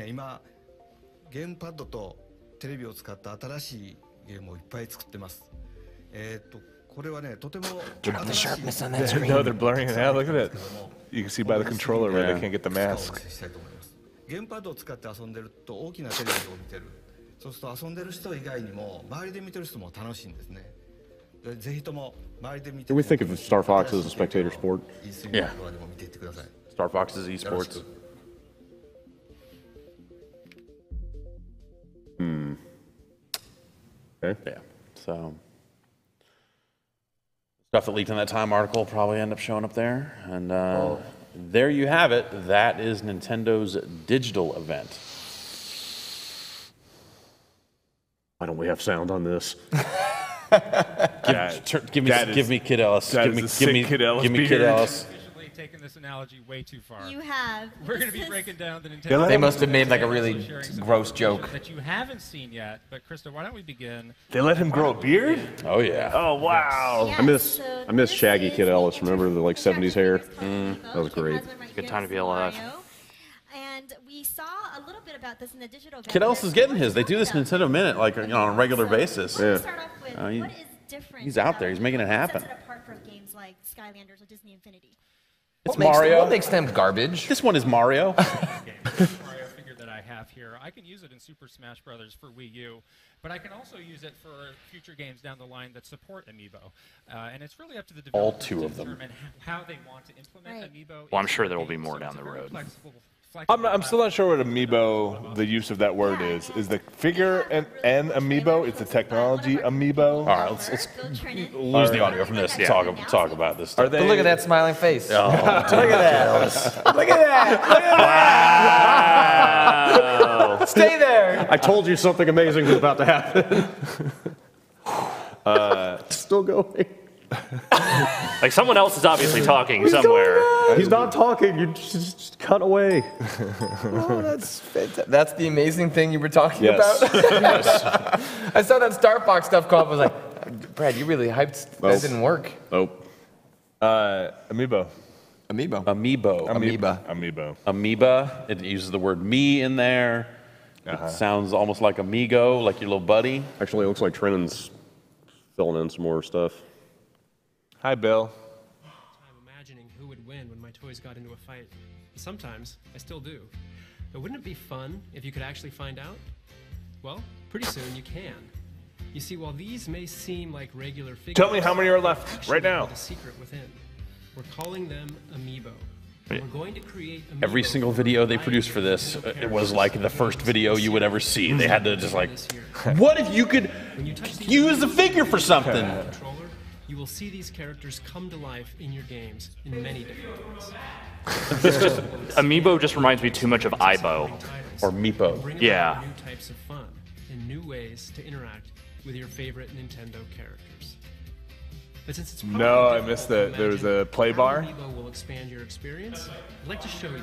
Speaker 17: 今ゲームパッドとテレビを使った新しいゲームをいっぱい作ってます。これはね、とても
Speaker 2: Drop the sharpness on that screen. No, they're blurring it out. Look at it. You can see by the controller where they can't get the mask.
Speaker 17: ゲームパッドを使って遊んでると大きなテレビを見てる。そうすると遊んでる人以外にも周りで見てる人も楽しいんですね。ぜひとも周りで見て
Speaker 3: Do we think of Star Fox as a spectator sport?
Speaker 1: Yeah.
Speaker 17: でも見ていってください。
Speaker 1: Star Fox is esports.
Speaker 3: Okay.
Speaker 1: Yeah. So stuff that leaked in that Time article will probably end up showing up there. And there you have it. That is Nintendo's digital event.
Speaker 3: Why don't we have sound on this?
Speaker 1: Give me Kid Ellis. Give me Kid Ellis.
Speaker 18: Taken this analogy way too far.
Speaker 19: You have.
Speaker 18: We're going to be breaking down the Nintendo.
Speaker 4: They must have made like a really gross joke
Speaker 18: that you haven't seen yet. But Krista, why don't we begin?
Speaker 2: They let him grow a beard?
Speaker 1: Oh yeah.
Speaker 2: Oh wow.
Speaker 19: Yes.
Speaker 3: I miss Shaggy Kid Ellis. Remember the like 70s hair? That was great.
Speaker 5: Good time to be alive.
Speaker 19: And we saw a little bit about this in the digital.
Speaker 1: Kid Ellis is getting his. They do this Nintendo Minute like on a regular basis.
Speaker 19: Yeah. Start off with what is different.
Speaker 1: He's out there. He's making it happen.
Speaker 19: Sets it apart from games like Skylanders or Disney Infinity.
Speaker 1: It's Mario.
Speaker 4: What makes them garbage?
Speaker 1: This one is Mario.
Speaker 18: Mario figure that I have here. I can use it in Super Smash Brothers for Wii U, but I can also use it for future games down the line that support Amiibo. And it's really up to the developers to determine how they want to implement Amiibo.
Speaker 5: Well, I'm sure there will be more down the road.
Speaker 2: I'm still not sure what Amiibo, the use of that word is. Is the figure an Amiibo? Is the technology Amiibo?
Speaker 1: All right, let's lose the audio from this. Yeah. Talk about this stuff.
Speaker 4: But look at that smiling face.
Speaker 1: Oh,
Speaker 4: look at that. Look at that. Look at that. Stay there.
Speaker 3: I told you something amazing was about to happen. Still going.
Speaker 5: Like someone else is obviously talking somewhere.
Speaker 3: He's not talking. You just cut away.
Speaker 4: Oh, that's fantastic. That's the amazing thing you were talking
Speaker 3: Yes.
Speaker 4: about.
Speaker 3: Yes.
Speaker 4: I saw that Star Fox stuff come up. I was like, Brad, you really hyped. That didn't work.
Speaker 3: Nope.
Speaker 2: Amiibo.
Speaker 1: Amoeba. It uses the word me in there. It sounds almost like amigo, like your little buddy.
Speaker 3: Actually, it looks like Trennan's filling in some more stuff.
Speaker 2: Hi, Bill.
Speaker 18: I'm imagining who would win when my toys got into a fight. Sometimes I still do. But wouldn't it be fun if you could actually find out? Well, pretty soon you can. You see, while these may seem like regular figures,
Speaker 2: Tell me how many are left right now.
Speaker 18: The secret within. We're calling them Amiibo. We're going to create Amiibo.
Speaker 1: Every single video they produced for this, it was like the first video you would ever see. They had to just like, what if you could use the figure for something?
Speaker 18: You will see these characters come to life in your games in many different ways.
Speaker 5: Amiibo just reminds me too much of Aibo.
Speaker 1: Or Meepo.
Speaker 5: Yeah.
Speaker 18: New types of fun and new ways to interact with your favorite Nintendo characters. But since it's
Speaker 2: No, I missed that. There was a play bar.
Speaker 18: Amiibo will expand your experience. I'd like to show you.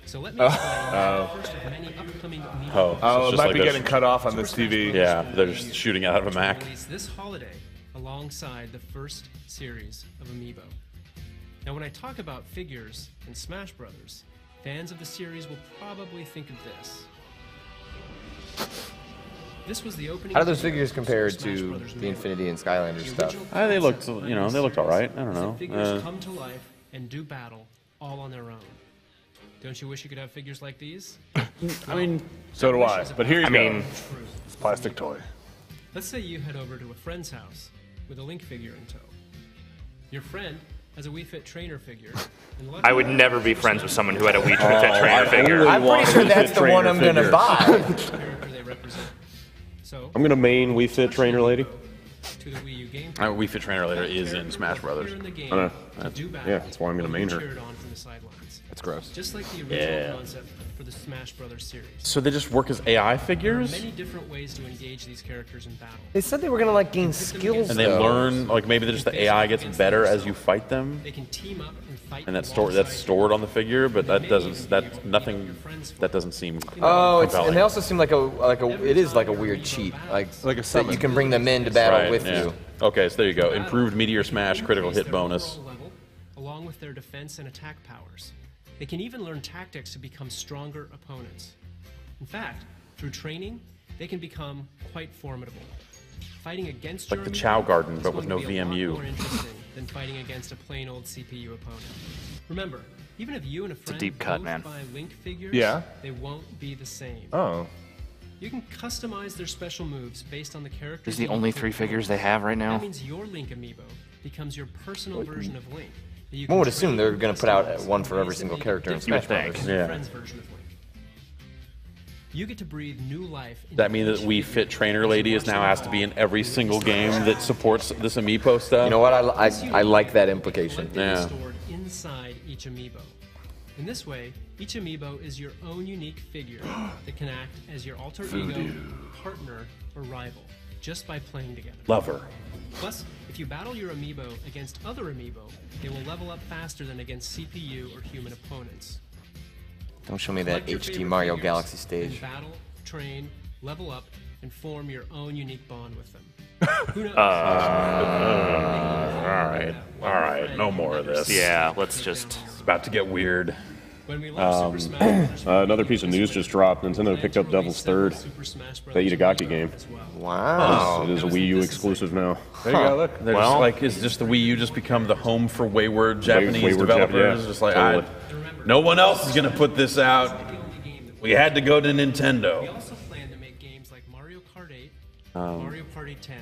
Speaker 20: So let me explain the first of many upcoming Amiibo.
Speaker 2: Oh, it
Speaker 1: just
Speaker 2: might
Speaker 1: like
Speaker 2: be
Speaker 1: they're
Speaker 2: getting cut off on this TV.
Speaker 1: Yeah, they're just shooting out of a Mac.
Speaker 20: Released this holiday alongside the first series of Amiibo. Now, when I talk about figures in Smash Brothers, fans of the series will probably think of this. This was the opening.
Speaker 4: How do those figures compare to the Infinity and Skylander stuff?
Speaker 1: They looked, you know, they looked all right. I don't know.
Speaker 20: Figures come to life and do battle all on their own. Don't you wish you could have figures like these?
Speaker 1: I mean,
Speaker 2: so do I. But here you go.
Speaker 20: mean,
Speaker 2: It's a plastic toy.
Speaker 20: let's say you head over to a friend's house with a Link figure in tow. Your friend has a Wii Fit trainer figure. And
Speaker 5: I would never be friends with someone who had a Wii Fit trainer figure.
Speaker 4: I'm pretty sure that's the one I'm gonna buy.
Speaker 20: character they represent. So,
Speaker 3: I'm gonna main Wii Fit trainer lady.
Speaker 20: to the Wii U game.
Speaker 1: Wii Fit Trainer Later is in Smash Brothers.
Speaker 20: In the game,
Speaker 3: I know.
Speaker 20: to do battle,
Speaker 3: Yeah, that's why I'm gonna main her.
Speaker 20: cheered on from the sidelines.
Speaker 3: That's gross.
Speaker 20: Just like the original concept for the Smash Brothers series.
Speaker 1: So they just work as AI
Speaker 20: There are
Speaker 1: figures?
Speaker 20: many different ways to engage these characters in battle.
Speaker 4: They said they were gonna like gain skills.
Speaker 1: And they
Speaker 4: though.
Speaker 1: learn, like maybe just the AI gets better as you fight them,
Speaker 20: They can team up and fight.
Speaker 1: and that's stored on the figure, but that doesn't that doesn't seem
Speaker 4: Oh, it's,
Speaker 1: compelling.
Speaker 4: and they also seem like it is like a weird cheat, like
Speaker 2: a
Speaker 4: that
Speaker 2: summon.
Speaker 4: you can bring them in to battle
Speaker 1: Right,
Speaker 4: with
Speaker 1: yeah.
Speaker 4: you.
Speaker 1: Okay, so there you go. Improved Meteor Smash critical hit bonus.
Speaker 20: Level, along with their defense and attack powers. They can even learn tactics to become stronger opponents. In fact, through training, they can become quite formidable. Fighting against
Speaker 1: Like
Speaker 20: your
Speaker 1: the
Speaker 20: amiibo
Speaker 1: Chow Garden,
Speaker 20: is
Speaker 1: but with
Speaker 20: going
Speaker 1: no
Speaker 20: to be a lot
Speaker 1: VMU.
Speaker 20: more interesting than fighting against a plain old CPU opponent. Remember, even if you and a friend
Speaker 5: deep cut,
Speaker 20: both
Speaker 5: man.
Speaker 20: buy Link figures,
Speaker 2: Yeah.
Speaker 20: they won't be the same.
Speaker 2: Oh.
Speaker 20: You can customize their special moves based on the characters.
Speaker 5: This is the
Speaker 20: you
Speaker 5: only
Speaker 20: pick
Speaker 5: 3
Speaker 20: most.
Speaker 5: figures they have right now.
Speaker 20: That means your Link amiibo becomes your personal version of Link. that you
Speaker 4: One
Speaker 20: can
Speaker 4: would assume
Speaker 20: train
Speaker 4: they're
Speaker 20: and
Speaker 4: gonna put out
Speaker 20: customize
Speaker 4: one for
Speaker 20: in
Speaker 4: every
Speaker 20: ways that
Speaker 4: single
Speaker 20: make
Speaker 4: character in
Speaker 20: it different
Speaker 4: Smash Brothers.
Speaker 20: from your
Speaker 1: Yeah.
Speaker 20: friend's version of Link. You get to breathe new life into
Speaker 1: That means that Wii Fit Trainer Lady is now has to be in every single game that supports this Amiibo stuff.
Speaker 4: You know what? I like that implication.
Speaker 1: Yeah.
Speaker 20: stored inside each amiibo. In this way, each amiibo is your own unique figure that can act as your alter ego, partner, or rival, just by playing together.
Speaker 1: Lover.
Speaker 20: Plus, if you battle your amiibo against other amiibo, they will level up faster than against CPU or human opponents.
Speaker 4: Don't show me that
Speaker 20: Collect your
Speaker 4: HD
Speaker 20: favorite
Speaker 4: Mario
Speaker 20: figures,
Speaker 4: Galaxy
Speaker 20: then
Speaker 4: stage.
Speaker 20: battle, train, level up, and form your own unique bond with them. Who knows?
Speaker 1: All right, no more of this.
Speaker 5: Yeah, let's just.
Speaker 1: It's about to get weird.
Speaker 20: When we launch Super Smash Bros.
Speaker 3: Another piece of news just dropped. Nintendo picked up Devil's Third, the Itagaki game.
Speaker 4: Wow.
Speaker 3: It is a Wii U exclusive now.
Speaker 2: There you go, look.
Speaker 1: They're just like, is just the Wii U just become the home for wayward Japanese developers?
Speaker 3: yeah,
Speaker 1: Just like,
Speaker 3: totally.
Speaker 1: no one else is gonna put this out. We had to go to
Speaker 20: We
Speaker 1: Nintendo.
Speaker 20: also plan to make games like Mario Kart 8,
Speaker 1: Um,
Speaker 20: Mario Party 10,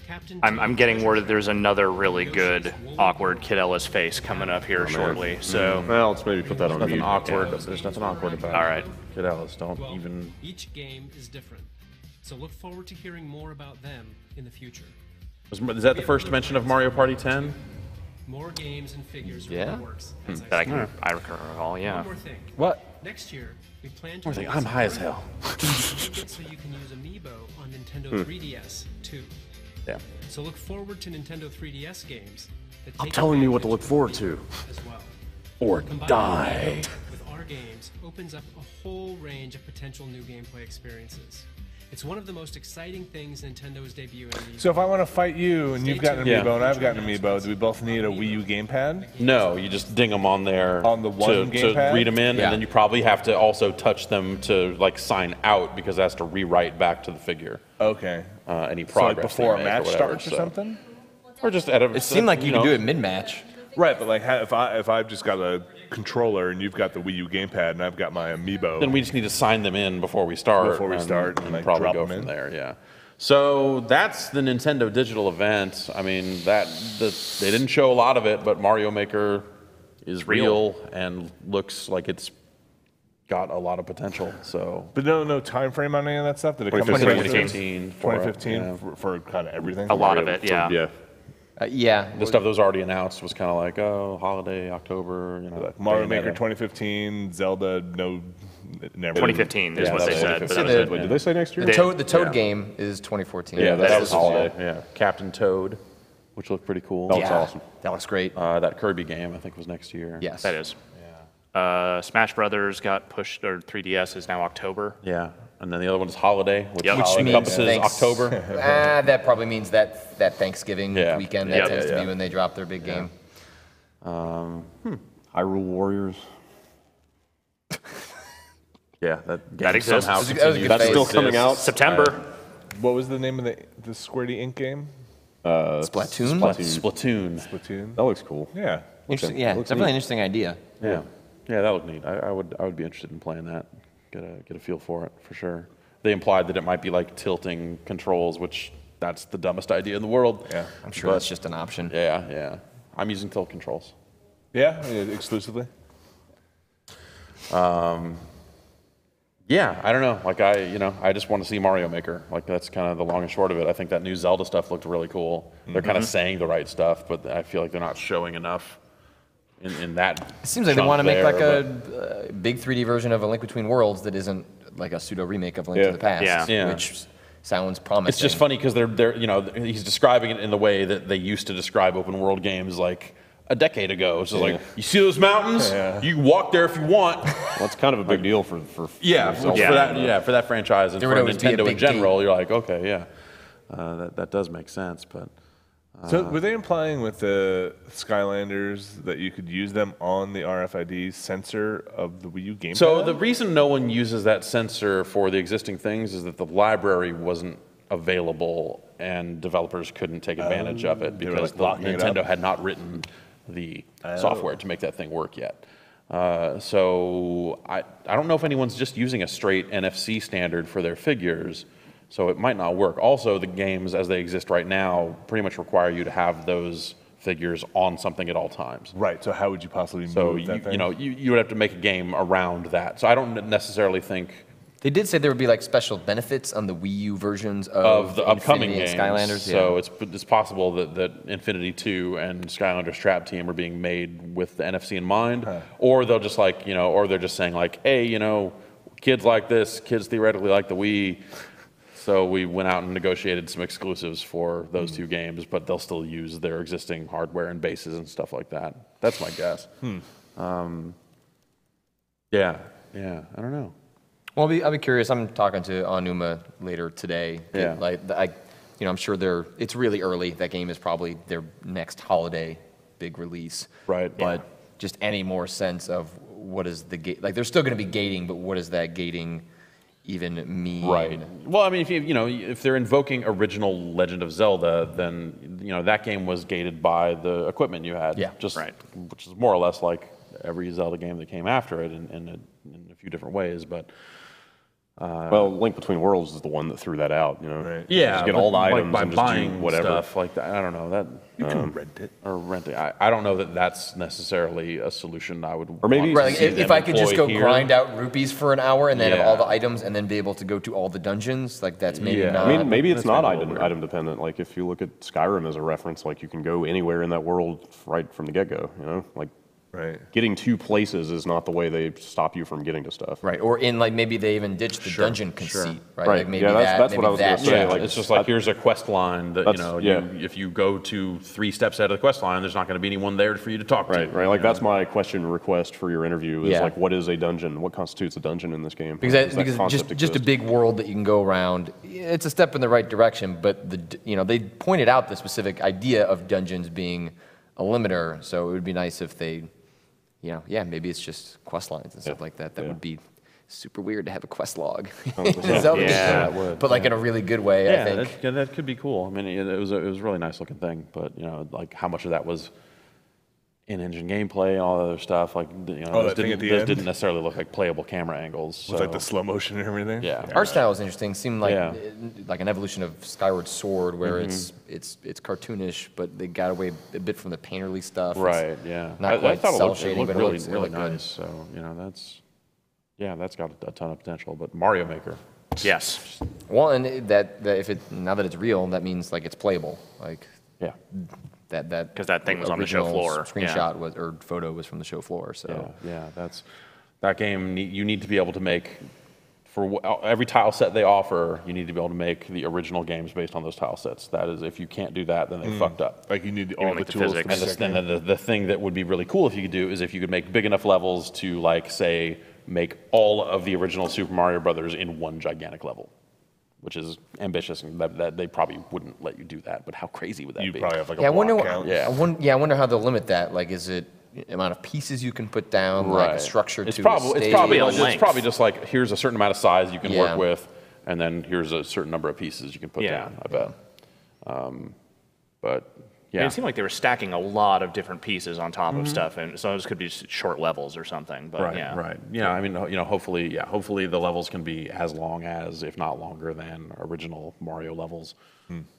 Speaker 20: Captain
Speaker 5: I'm getting word that there's another really good awkward Kid Ellis face coming up here shortly. So
Speaker 3: Well, let's maybe put that on
Speaker 1: Nothing
Speaker 3: mute.
Speaker 1: awkward. There's nothing awkward about it.
Speaker 5: All right.
Speaker 1: Kid Alice, don't
Speaker 20: Well,
Speaker 1: even.
Speaker 20: each game is different, so look forward to hearing more about them in the future.
Speaker 1: Is that the first mention of Mario Party 10?
Speaker 20: More games and figures from
Speaker 4: Yeah?
Speaker 20: the works. as
Speaker 5: that I
Speaker 20: said.
Speaker 5: can I recall, yeah.
Speaker 20: One more thing.
Speaker 1: What?
Speaker 20: Next year, we plan to.
Speaker 1: More thing.
Speaker 20: release
Speaker 1: I'm high as
Speaker 20: a
Speaker 1: hell.
Speaker 20: so you can use Amiibo on Nintendo 3DS too.
Speaker 1: Yeah.
Speaker 20: So look forward to Nintendo 3DS games. That
Speaker 3: I'm
Speaker 20: take
Speaker 3: telling you what to
Speaker 20: advantage
Speaker 3: look
Speaker 20: of
Speaker 3: forward
Speaker 20: Amiibo
Speaker 3: to.
Speaker 20: As well.
Speaker 1: Or
Speaker 20: Combining
Speaker 1: die.
Speaker 20: Amiibo with our games opens up a whole range of potential new gameplay experiences. It's one of the most exciting things Nintendo is debuting.
Speaker 2: So if I want to fight you and you've got an
Speaker 1: Yeah.
Speaker 2: amiibo and I've got an amiibo, do we both need a Wii U gamepad?
Speaker 1: No, you just ding them on there
Speaker 2: On the one
Speaker 1: to
Speaker 2: gamepad?
Speaker 1: read them in,
Speaker 4: Yeah.
Speaker 1: and then you probably have to also touch them to like sign out because it has to rewrite back to the figure
Speaker 2: Okay.
Speaker 1: any
Speaker 2: So
Speaker 1: progress.
Speaker 2: like before
Speaker 1: they
Speaker 2: a
Speaker 1: make
Speaker 2: match
Speaker 1: or whatever,
Speaker 2: starts or
Speaker 1: so.
Speaker 2: something?
Speaker 1: Or just at a.
Speaker 4: It seemed like you could
Speaker 1: know,
Speaker 4: do it mid-match.
Speaker 2: Right, but like if I've just got a controller and you've got the Wii U gamepad and I've got my amiibo.
Speaker 1: Then we just need to sign them in before we start.
Speaker 2: and like
Speaker 1: probably
Speaker 2: drop
Speaker 1: go
Speaker 2: them
Speaker 1: from
Speaker 2: in.
Speaker 1: there. Yeah. So that's the Nintendo Digital event. I mean, they didn't show a lot of it, but Mario Maker is real and looks like it's got a lot of potential. So.
Speaker 2: But no time frame on any of that stuff? Did it come
Speaker 1: 2015.
Speaker 2: 2015
Speaker 1: Yeah.
Speaker 2: for kind of everything?
Speaker 5: A lot of it, yeah.
Speaker 3: Yeah.
Speaker 4: Yeah.
Speaker 1: The stuff that was already announced was kind of like, oh, holiday, October, you know.
Speaker 2: Like Mario
Speaker 1: Bayonetta.
Speaker 2: Maker 2015, Zelda, no, never.
Speaker 5: 2015 is
Speaker 1: Yeah,
Speaker 5: what
Speaker 1: that
Speaker 5: they
Speaker 1: was
Speaker 5: said. But
Speaker 1: 2015.
Speaker 5: that was it.
Speaker 3: Wait, did they say next year?
Speaker 4: The Toad game is 2014.
Speaker 1: Yeah, that was
Speaker 3: is
Speaker 1: holiday.
Speaker 3: fall.
Speaker 1: Yeah, Captain Toad, which looked pretty cool.
Speaker 3: That looks awesome.
Speaker 4: That looks great.
Speaker 1: That Kirby game, I think, was next year.
Speaker 4: Yes.
Speaker 5: That is. Smash Brothers got pushed, or 3DS is now October.
Speaker 1: Yeah, and then the other one is Holiday, which
Speaker 5: Yep.
Speaker 1: encompasses October.
Speaker 4: That probably means that Thanksgiving weekend. That tends to be when they drop their big game.
Speaker 3: Hyrule Warriors.
Speaker 1: Yeah, that
Speaker 5: That exists.
Speaker 1: somehow
Speaker 5: That was a
Speaker 1: continues
Speaker 3: That's
Speaker 1: to
Speaker 3: still
Speaker 1: exist.
Speaker 3: coming out.
Speaker 5: September.
Speaker 2: What was the name of the Squirty Inc. game?
Speaker 4: Splatoon?
Speaker 1: Splatoon.
Speaker 3: That looks cool.
Speaker 2: Yeah.
Speaker 4: Interesting. Yeah,
Speaker 3: Looks
Speaker 4: definitely an
Speaker 3: neat.
Speaker 4: interesting idea.
Speaker 1: Yeah, that looked neat. I would be interested in playing that. Get a feel for it for sure. They implied that it might be like tilting controls, which that's the dumbest idea in the world.
Speaker 2: Yeah,
Speaker 4: I'm sure that's just an option.
Speaker 1: Yeah. I'm using tilt controls.
Speaker 2: Yeah, exclusively.
Speaker 1: Yeah, I don't know. Like I just want to see Mario Maker. Like that's kind of the long and short of it. I think that new Zelda stuff looked really cool. They're kind of saying the right stuff, but I feel like they're not showing enough in that.
Speaker 4: It seems like they want to make like a big 3D version of A Link Between Worlds that isn't like a pseudo remake of Link to the Past, which sounds promising.
Speaker 1: It's just funny because they're he's describing it in the way that they used to describe open world games like a decade ago. So like, you see those mountains? You can walk there if you want.
Speaker 3: Well, that's kind of a big deal for
Speaker 1: for that franchise and for Nintendo in general. You're like, okay, that does make sense, but.
Speaker 2: So were they implying with the Skylanders that you could use them on the RFID sensor of the Wii U gamepad?
Speaker 1: So the reason no one uses that sensor for the existing things is that the library wasn't available and developers couldn't take advantage of it because Nintendo had not written the software to make that thing work yet. So I don't know if anyone's just using a straight NFC standard for their figures. So it might not work. Also, the games as they exist right now pretty much require you to have those figures on something at all times.
Speaker 2: Right. So how would you possibly move that thing?
Speaker 1: You would have to make a game around that. So I don't necessarily think.
Speaker 4: They did say there would be like special benefits on the Wii U versions of
Speaker 1: the upcoming
Speaker 4: Infinity
Speaker 1: games.
Speaker 4: and Skylanders.
Speaker 1: So it's possible that Infinity 2 and Skylanders Trap Team are being made with the NFC in mind, or they'll just or they're just saying like, hey, kids like this, kids theoretically like the Wii. So we went out and negotiated some exclusives for those two games, but they'll still use their existing hardware and bases and stuff like that. That's my guess. Yeah, I don't know.
Speaker 4: Well, I'll be curious. I'm talking to Aonuma later today.
Speaker 1: Yeah.
Speaker 4: I'm sure it's really early. That game is probably their next holiday big release.
Speaker 1: Right.
Speaker 4: But just any more sense of what is the gate? Like, there's still going to be gating, but what does that gating even mean?
Speaker 1: Right. Well, I mean, if they're invoking original Legend of Zelda, then that game was gated by the equipment you had.
Speaker 4: Yeah.
Speaker 1: Which is more or less like every Zelda game that came after it in a few different ways, but.
Speaker 3: Well, Link Between Worlds is the one that threw that out.
Speaker 2: Right.
Speaker 1: Yeah,
Speaker 3: just get all the items
Speaker 1: by
Speaker 3: and just
Speaker 1: buying
Speaker 3: do whatever
Speaker 1: stuff like that. I don't know that
Speaker 2: you can rent it
Speaker 1: or rent it. I don't know that that's necessarily a solution I would.
Speaker 3: Or maybe
Speaker 4: Right, like if I could just go
Speaker 1: here.
Speaker 4: grind out rupees for an hour and then have
Speaker 1: Yeah.
Speaker 4: all the items and then be able to go to all the dungeons, like that's maybe
Speaker 1: Yeah.
Speaker 4: not.
Speaker 3: I mean, maybe it's
Speaker 1: That's
Speaker 3: not
Speaker 1: maybe a little
Speaker 3: item dependent. Like if you look at Skyrim as a reference, like you can go anywhere in that world right from the get-go. Like getting to places is not the way they stop you from getting to stuff.
Speaker 4: Right, or in like maybe they even ditched the dungeon conceit, right? Like maybe
Speaker 3: Yeah, that's
Speaker 4: maybe
Speaker 3: what I was gonna
Speaker 4: that-
Speaker 3: say.
Speaker 1: Yeah,
Speaker 3: Like,
Speaker 1: it's just like here's a quest line that if you go to 3 steps out of the quest line, there's not going to be anyone there for you to talk to.
Speaker 3: Right. Like that's my question request for your interview is
Speaker 4: Yeah.
Speaker 3: like, what is a dungeon? What constitutes a dungeon in this game?
Speaker 4: Because,
Speaker 3: Does that
Speaker 4: because
Speaker 3: concept
Speaker 4: just a
Speaker 3: exist?
Speaker 4: big world that you can go around. It's a step in the right direction, but they pointed out the specific idea of dungeons being a limiter. So it would be nice if they, maybe it's just quest lines and stuff like that. That would be super weird to have a quest log.
Speaker 1: That would.
Speaker 4: But like in a really good way, I think.
Speaker 1: That could be cool. I mean, it was a really nice looking thing, but like how much of that was in-engine gameplay and all that other stuff, like those didn't necessarily look like playable camera angles.
Speaker 2: With like the slow motion and everything.
Speaker 1: Yeah.
Speaker 4: Art style is interesting. Seemed like an evolution of Skyward Sword, where it's cartoonish, but they got away a bit from the painterly stuff.
Speaker 1: Right.
Speaker 4: It's
Speaker 1: Yeah.
Speaker 4: not quite
Speaker 1: thought
Speaker 4: cell
Speaker 1: it
Speaker 4: shading,
Speaker 1: looked
Speaker 4: but
Speaker 1: really,
Speaker 4: it
Speaker 1: really
Speaker 4: looked good.
Speaker 1: nice. So that's got a ton of potential. But Mario Maker.
Speaker 5: Yes.
Speaker 4: Well, and that now that it's real, that means like it's playable. Like that
Speaker 5: because that thing was on the show
Speaker 4: original
Speaker 5: floor.
Speaker 4: Screenshot or photo was from the show floor. So
Speaker 1: yeah, that's that game. You need to be able to make every tile set they offer, you need to be able to make the original games based on those tile sets. That is, if you can't do that, then they fucked up.
Speaker 2: Like you need all the tools.
Speaker 1: And then the thing that would be really cool if you could do is if you could make big enough levels to, like, say, make all of the original Super Mario Brothers in one gigantic level, which is ambitious, and that they probably wouldn't let you do that. But how crazy would that be?
Speaker 2: You probably have like a
Speaker 4: I wonder.
Speaker 2: block count.
Speaker 4: I wonder how they'll limit that. Like, is it amount of pieces you can put down, like a structure
Speaker 1: it's
Speaker 4: to
Speaker 1: probably,
Speaker 4: a
Speaker 1: it's probably just like, here's a certain amount of size you can work with, and then here's a certain number of pieces you can put down, I bet. But
Speaker 5: yeah. It seemed like they were stacking a lot of different pieces on top of stuff, and so this could be just short levels or something. But
Speaker 1: Right. Yeah, I mean, hopefully the levels can be as long as, if not longer than, original Mario levels.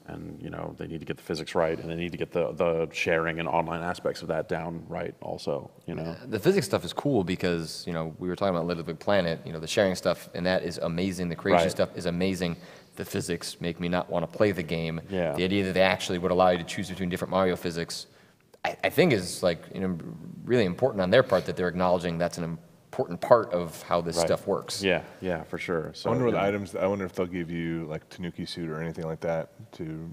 Speaker 1: And they need to get the physics right, and they need to get the sharing and online aspects of that down right also.
Speaker 4: The physics stuff is cool because we were talking about Little Big Planet. The sharing stuff and that is amazing. The creation stuff is amazing. The physics make me not want to play the game.
Speaker 1: Yeah.
Speaker 4: The idea that they actually would allow you to choose between different Mario physics, I think is really important on their part, that they're acknowledging that's an important part of how this stuff works.
Speaker 1: Yeah, for sure. So
Speaker 2: I wonder what items. I wonder if they'll give you like Tanuki suit or anything like that to.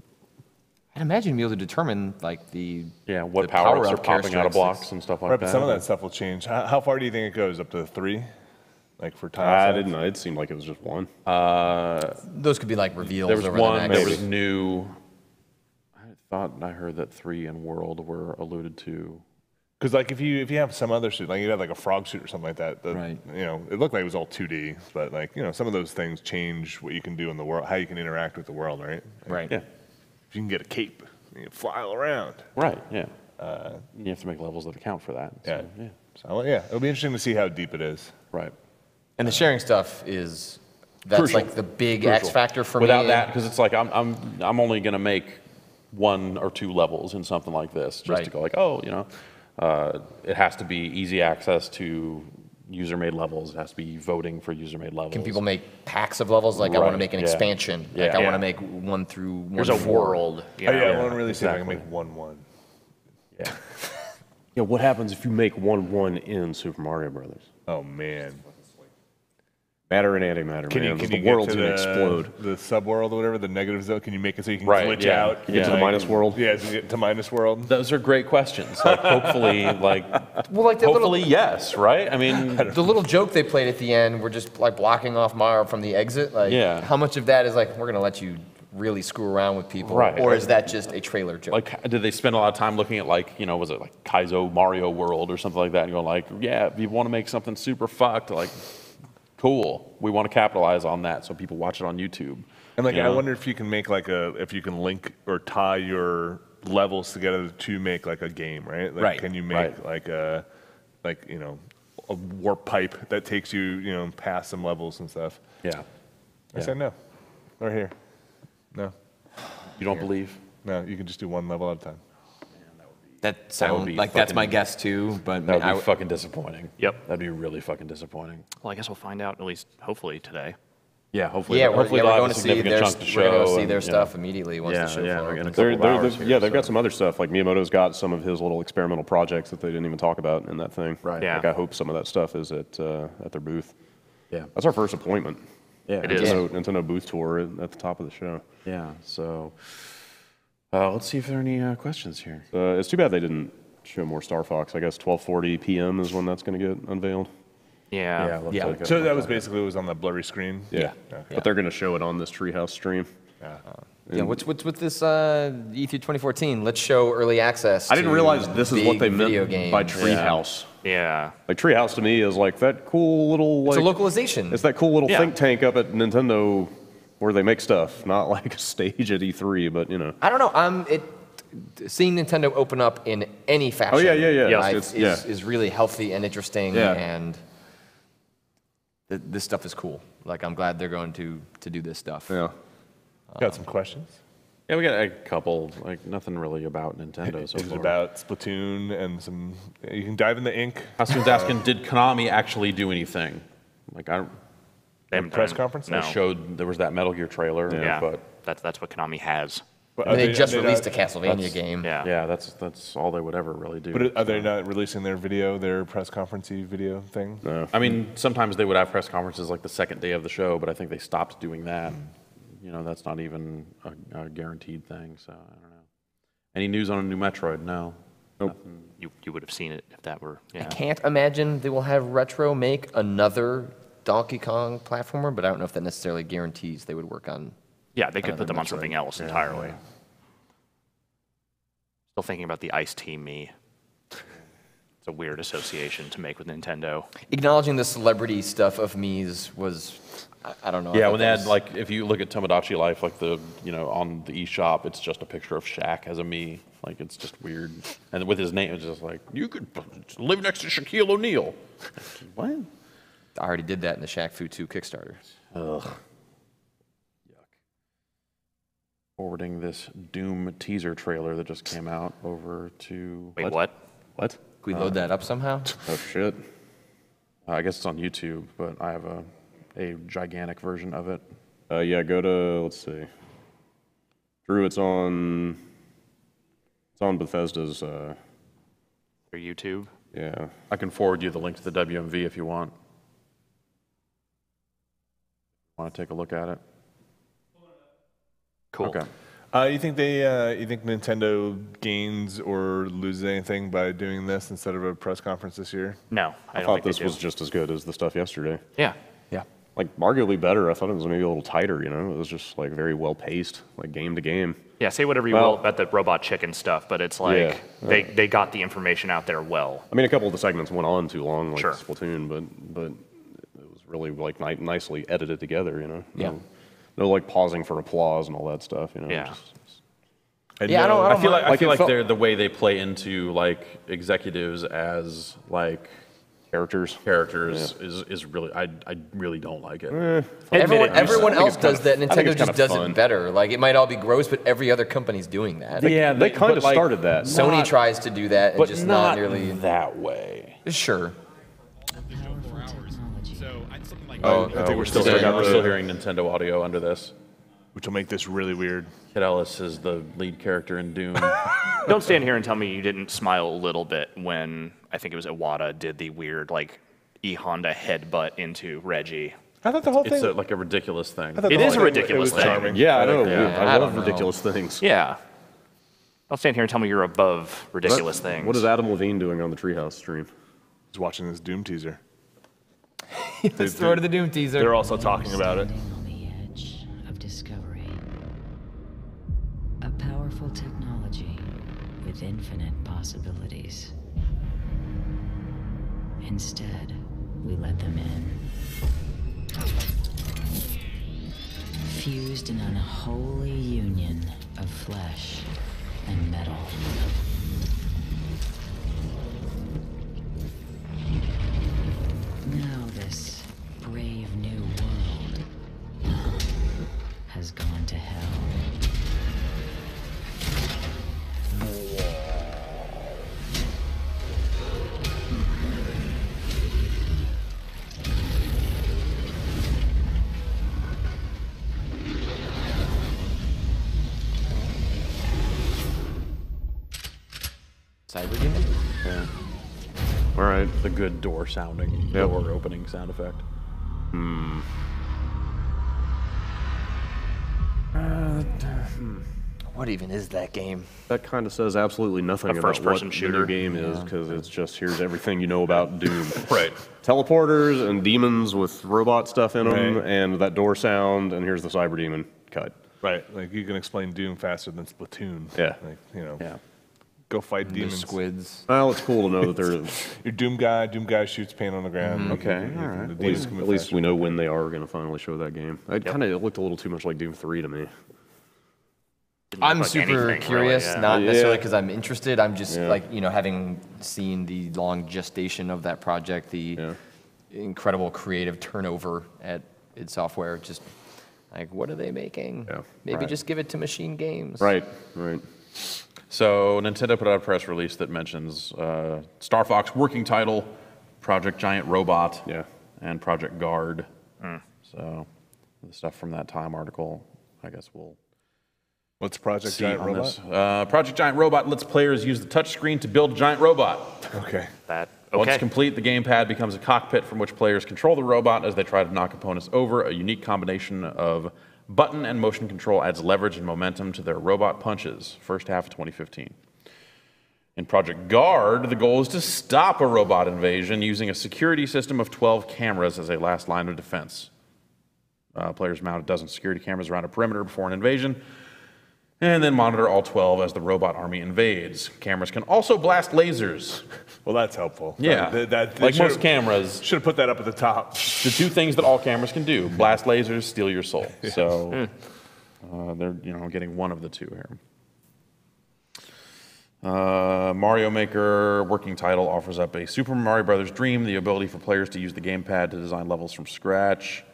Speaker 4: I'd imagine you'd be able to determine what
Speaker 1: power-ups are popping out of blocks and stuff like that.
Speaker 2: But some of that stuff will change. How far do you think it goes? Up to 3? Like for tile
Speaker 3: I didn't know. It seemed like it was just 1.
Speaker 4: Those could be like reveals.
Speaker 1: There was
Speaker 4: over
Speaker 1: one.
Speaker 4: The
Speaker 1: There was new. I heard that 3 and World were alluded to.
Speaker 2: Because like if you have some other suit, like you have like a frog suit or something like that, it looked like it was all 2D, but like some of those things change what you can do in the world, how you can interact with the world, right?
Speaker 4: Right.
Speaker 1: Yeah.
Speaker 2: If you can get a cape, you can fly all around.
Speaker 1: Right. Yeah. You have to make levels that account for that.
Speaker 2: Yeah.
Speaker 1: So, yeah.
Speaker 2: So yeah, it'll be interesting to see how deep it is.
Speaker 1: Right.
Speaker 4: And the sharing stuff that's
Speaker 1: crucial.
Speaker 4: like the big X factor for
Speaker 1: Without
Speaker 4: me.
Speaker 1: that, because it's like I'm only gonna make 1 or 2 levels in something like this, just to go like, it has to be easy access to user-made levels. It has to be voting for user-made levels.
Speaker 4: Can people make packs of levels? Like I want to make an expansion. Like I want to make 1 through 1.
Speaker 5: There's a world.
Speaker 2: I want to really see if I can make 1-1.
Speaker 3: Yeah. Yeah. What happens if you make 1-1 in Super Mario Brothers?
Speaker 2: Oh man.
Speaker 3: Matter and antimatter, man. The world's going to explode.
Speaker 2: The subworld or whatever, the negative zone, can you make it so you can glitch out?
Speaker 3: Get to the minus world?
Speaker 2: Yeah, to minus world.
Speaker 1: Those are great questions. Like, hopefully, hopefully, yes, right? I mean,
Speaker 4: the little joke they played at the end, we're just like blocking off Mario from the exit. Like, how much of that is like, we're going to let you really screw around with people?
Speaker 1: Right.
Speaker 4: Or is that just a trailer joke?
Speaker 1: Like, did they spend a lot of time looking at was it like Kaizo Mario World or something like that? And going like, if you want to make something super fucked, like, cool. We want to capitalize on that so people watch it on YouTube.
Speaker 2: And like, I wonder if you can make if you can link or tie your levels together to make like a game, right? Like, can you make like a warp pipe that takes you, past some levels and stuff?
Speaker 1: Yeah.
Speaker 2: I said no. Or here. No.
Speaker 1: You don't believe?
Speaker 2: No, you can just do 1 level at a time.
Speaker 4: That sounds like that's my guess too, but
Speaker 1: that would be fucking disappointing.
Speaker 5: Yep.
Speaker 1: That'd be really fucking disappointing.
Speaker 5: Well, I guess we'll find out, at least hopefully today.
Speaker 1: Yeah, hopefully.
Speaker 4: Yeah,
Speaker 1: hopefully
Speaker 4: we're
Speaker 1: they'll
Speaker 4: going
Speaker 1: have
Speaker 4: to
Speaker 1: a
Speaker 4: see
Speaker 1: significant chunk to show.
Speaker 4: We're going to see their stuff immediately once the show
Speaker 3: they've got some other stuff. Like Miyamoto's got some of his little experimental projects that they didn't even talk about in that thing.
Speaker 1: Right.
Speaker 3: Like I hope some of that stuff is at their booth.
Speaker 1: Yeah.
Speaker 3: That's our first appointment.
Speaker 1: Yeah,
Speaker 5: it is.
Speaker 3: Nintendo booth tour at the top of the show.
Speaker 1: Yeah. So let's see if there are any questions here.
Speaker 3: It's too bad they didn't show more Star Fox. I guess 12:40 p.m. is when that's going to get unveiled.
Speaker 5: Yeah.
Speaker 2: So that was basically what was on the blurry screen.
Speaker 3: Yeah. Okay. But they're going to show it on this Treehouse stream.
Speaker 4: Yeah. What's with this E3 2014? Let's show early access.
Speaker 3: I didn't realize this is what they
Speaker 4: video
Speaker 3: meant
Speaker 4: games.
Speaker 3: by Treehouse.
Speaker 5: Yeah.
Speaker 3: Like Treehouse to me is like that cool little.
Speaker 4: It's a localization.
Speaker 3: It's that cool little think tank up at Nintendo where they make stuff, not like a stage at E3, but
Speaker 4: I don't know. Seeing Nintendo open up in any fashion. Is really healthy and interesting, and this stuff is cool. Like I'm glad they're going to do this stuff.
Speaker 3: Yeah.
Speaker 2: Got some questions?
Speaker 1: Yeah, we got a couple. Like nothing really about Nintendo so
Speaker 2: It's
Speaker 1: far.
Speaker 2: about Splatoon and some. You can dive in the ink.
Speaker 1: Someone's asking, did Konami actually do anything? Like I don't.
Speaker 2: Press conference?
Speaker 5: No.
Speaker 1: They showed there was that Metal Gear trailer.
Speaker 5: Yeah.
Speaker 1: But
Speaker 5: that's what Konami has.
Speaker 4: I mean, they just released a Castlevania game.
Speaker 3: Yeah, that's all they would ever really do.
Speaker 2: But are they not releasing their press conference-y video thing?
Speaker 3: No.
Speaker 1: I mean, sometimes they would have press conferences like the second day of the show, but I think they stopped doing that. You know, that's not even a guaranteed thing, so I don't know. Any news on a new Metroid? No.
Speaker 3: Nope.
Speaker 5: You would have seen it if that were. Yeah.
Speaker 4: I can't imagine they will have Retro make another Donkey Kong platformer, but I don't know if that necessarily guarantees they would work on.
Speaker 5: Yeah, they could put
Speaker 4: another
Speaker 5: them on
Speaker 4: Metroid.
Speaker 5: something else entirely. Still thinking about the Ice-T me. It's a weird association to make with Nintendo.
Speaker 4: Acknowledging the celebrity stuff of Mii's was, I don't know.
Speaker 1: Yeah, when they had, like, if you look at Tomodachi Life, like on the eShop, it's just a picture of Shaq as a Mii. Like, it's just weird. And with his name, it's just like, you could live next to Shaquille O'Neal. What?
Speaker 4: I already did that in the Shaq Fu 2 Kickstarter.
Speaker 1: Ugh. Yuck. Forwarding this Doom teaser trailer that just came out over to...
Speaker 5: Wait, what?
Speaker 3: What?
Speaker 4: Can we load that up somehow?
Speaker 3: Oh, shit.
Speaker 1: I guess it's on YouTube, but I have a gigantic version of it.
Speaker 3: Yeah, go to, let's see. Drew, it's on Bethesda's...
Speaker 5: Their YouTube?
Speaker 3: Yeah.
Speaker 1: I can forward you the link to the WMV if you want. Want to take a look at it?
Speaker 5: Cool.
Speaker 1: Okay.
Speaker 2: You think Nintendo gains or loses anything by doing this instead of a press conference this year?
Speaker 5: No,
Speaker 3: I thought this was just as good as the stuff yesterday.
Speaker 5: Yeah.
Speaker 4: Yeah.
Speaker 3: Like, arguably better. I thought it was maybe a little tighter, you know? It was just, like, very well-paced, like, game to game.
Speaker 5: Yeah, say whatever you will about the Robot Chicken stuff, but it's like they got the information out there well.
Speaker 3: I mean, a couple of the segments went on too long, like
Speaker 5: Sure.
Speaker 3: Splatoon, but it was really, like, nicely edited together, you know?
Speaker 4: Yeah.
Speaker 3: No, like, pausing for applause and all that stuff, you know?
Speaker 5: Yeah.
Speaker 4: Yeah, I don't
Speaker 1: I feel like they're the way they play into, like, executives as, like...
Speaker 3: Characters
Speaker 1: is really I really don't like it.
Speaker 4: Everyone else does that. Nintendo just does it better. Like, it might all be gross, but every other company's doing that.
Speaker 1: Yeah,
Speaker 3: they kind of started that.
Speaker 4: Sony tries to do that, and
Speaker 1: but
Speaker 4: just
Speaker 1: not
Speaker 4: nearly
Speaker 1: that way.
Speaker 4: Sure.
Speaker 1: We're still hearing Nintendo audio under this,
Speaker 2: which will make this really weird.
Speaker 1: Kid Ellis is the lead character in Doom.
Speaker 5: Don't stand here and tell me you didn't smile a little bit when I think it was Iwata did the weird like E-Honda headbutt into Reggie.
Speaker 2: I thought the whole thing...
Speaker 1: It's like a ridiculous thing.
Speaker 5: It is a ridiculous thing.
Speaker 2: Charming.
Speaker 3: Yeah, I know.
Speaker 1: Yeah.
Speaker 3: I love ridiculous things.
Speaker 5: Yeah. Don't stand here and tell me you're above ridiculous things.
Speaker 3: What is Adam Levine doing on the Treehouse stream?
Speaker 2: He's watching this Doom teaser.
Speaker 4: Let's throw to the Doom teaser.
Speaker 2: They're also talking about it.
Speaker 21: On the edge of discovery. A powerful technology with infinite possibilities. Instead, we let them in. Fused in an unholy union of flesh and metal. Now this brave new world has gone to hell.
Speaker 4: Cyber Demon?
Speaker 1: Yeah.
Speaker 3: All right.
Speaker 1: The good door sounding, door opening sound effect.
Speaker 4: What even is that game?
Speaker 3: That kind of says absolutely nothing about what
Speaker 5: first-person
Speaker 3: the
Speaker 5: shooter.
Speaker 3: new game is, because it's just here's everything you know about Doom.
Speaker 1: Right.
Speaker 3: Teleporters and demons with robot stuff in them,
Speaker 2: Right.
Speaker 3: and that door sound, and here's the Cyber Demon cut.
Speaker 2: Right. Like, you can explain Doom faster than Splatoon.
Speaker 3: Yeah.
Speaker 2: Like, you know.
Speaker 1: Yeah.
Speaker 2: Go fight demons.
Speaker 4: Squids.
Speaker 3: Well, it's cool to know that they're...
Speaker 2: Your Doom guy shoots paint on the ground.
Speaker 1: Okay, all right.
Speaker 2: The demons come
Speaker 3: At least we know when they are going to finally show that game. It kind of looked a little too much like Doom 3 to me.
Speaker 4: I'm
Speaker 5: like
Speaker 4: super
Speaker 5: anything,
Speaker 4: curious,
Speaker 5: really, yeah.
Speaker 4: not
Speaker 3: Yeah.
Speaker 4: necessarily because I'm interested. I'm just
Speaker 3: Yeah.
Speaker 4: like, having seen the long gestation of that project, the incredible creative turnover at id Software, just like, what are they making?
Speaker 3: Yeah.
Speaker 4: Maybe
Speaker 1: Right.
Speaker 4: just give it to Machine Games.
Speaker 3: Right.
Speaker 1: So Nintendo put out a press release that mentions Star Fox working title, Project Giant Robot, and Project Guard. So the stuff from that Time article, I guess we'll
Speaker 2: What's Project
Speaker 1: see
Speaker 2: Giant
Speaker 1: on
Speaker 2: Robot?
Speaker 1: this. Project Giant Robot lets players use the touchscreen to build a giant robot.
Speaker 2: Okay.
Speaker 1: Once complete, the gamepad becomes a cockpit from which players control the robot as they try to knock opponents over. A unique combination of button and motion control adds leverage and momentum to their robot punches. First half of 2015. In Project Guard, the goal is to stop a robot invasion using a security system of 12 cameras as a last line of defense. Players mount a dozen security cameras around a perimeter before an invasion, and then monitor all 12 as the robot army invades. Cameras can also blast lasers.
Speaker 2: Well, that's helpful.
Speaker 1: Yeah, like most cameras.
Speaker 2: Should have put that up at the top.
Speaker 1: The two things that all cameras can do: blast lasers, steal your soul. So they're getting one of the two here. Mario Maker working title offers up a Super Mario Brothers Dream, the ability for players to use the gamepad to design levels from scratch.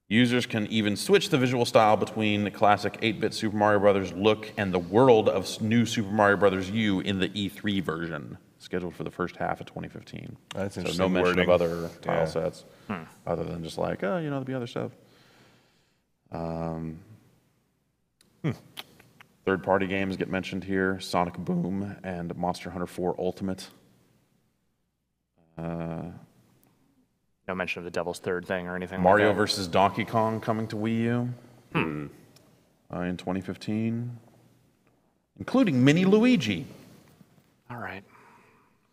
Speaker 1: Users can even switch the visual style between the classic 8-bit Super Mario Brothers look and the world of new Super Mario Brothers U in the E3 version, scheduled for the first half of 2015.
Speaker 2: That's interesting.
Speaker 1: So no mention
Speaker 2: wording.
Speaker 1: of other tile
Speaker 2: Yeah.
Speaker 1: sets, other than just like, there'll be other stuff. Third-party games get mentioned here: Sonic Boom and Monster Hunter 4 Ultimate.
Speaker 5: No mention of the Devil's Third thing or anything
Speaker 1: Mario
Speaker 5: like that.
Speaker 1: vs. Donkey Kong coming to Wii U in 2015, including Mini Luigi.
Speaker 5: All right.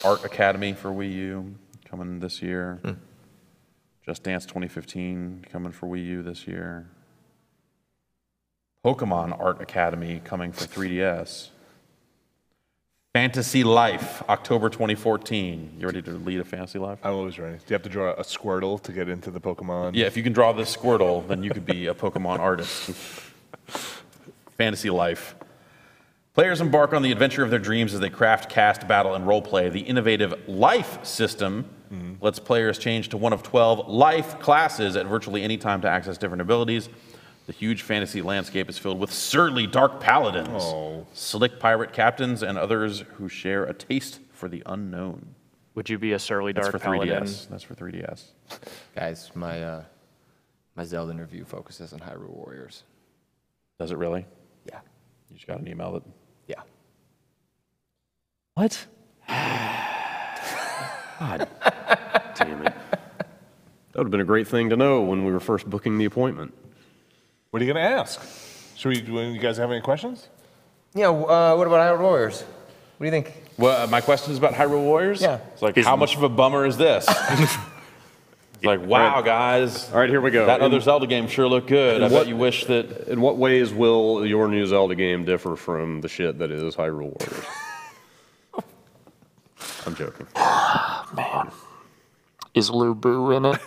Speaker 1: Art Academy for Wii U coming this year. Just Dance 2015 coming for Wii U this year. Pokemon Art Academy coming for 3DS. Fantasy Life, October 2014. You ready to lead a Fantasy Life?
Speaker 2: I'm always ready. Do you have to draw a Squirtle to get into the Pokemon?
Speaker 1: Yeah, if you can draw this Squirtle, then you could be a Pokemon artist. Fantasy Life. Players embark on the adventure of their dreams as they craft, cast, battle, and roleplay. The innovative Life system lets players change to one of 12 Life classes at virtually any time to access different abilities. The huge fantasy landscape is filled with surly dark paladins, slick pirate captains, and others who share a taste for the unknown.
Speaker 5: Would you be a surly
Speaker 1: That's
Speaker 5: dark
Speaker 1: for 3DS.
Speaker 5: paladin?
Speaker 1: That's for 3DS.
Speaker 4: Guys, my Zelda review focuses on Hyrule Warriors.
Speaker 1: Does it really?
Speaker 4: Yeah.
Speaker 1: You just got an email that.
Speaker 4: Yeah.
Speaker 3: What? God damn it. That would have been a great thing to know when we were first booking the appointment.
Speaker 2: What are you going to ask? Do you guys have any questions?
Speaker 4: Yeah, what about Hyrule Warriors? What do you think?
Speaker 1: Well, my question is about Hyrule Warriors.
Speaker 4: Yeah.
Speaker 1: It's like, how much of a bummer is this? It's like, wow, guys.
Speaker 3: All right, here we go.
Speaker 1: That other Zelda game sure looked good. I bet you wish that.
Speaker 3: In what ways will your new Zelda game differ from the shit that is Hyrule Warriors? I'm joking.
Speaker 5: Man. Is Lu Bu in it?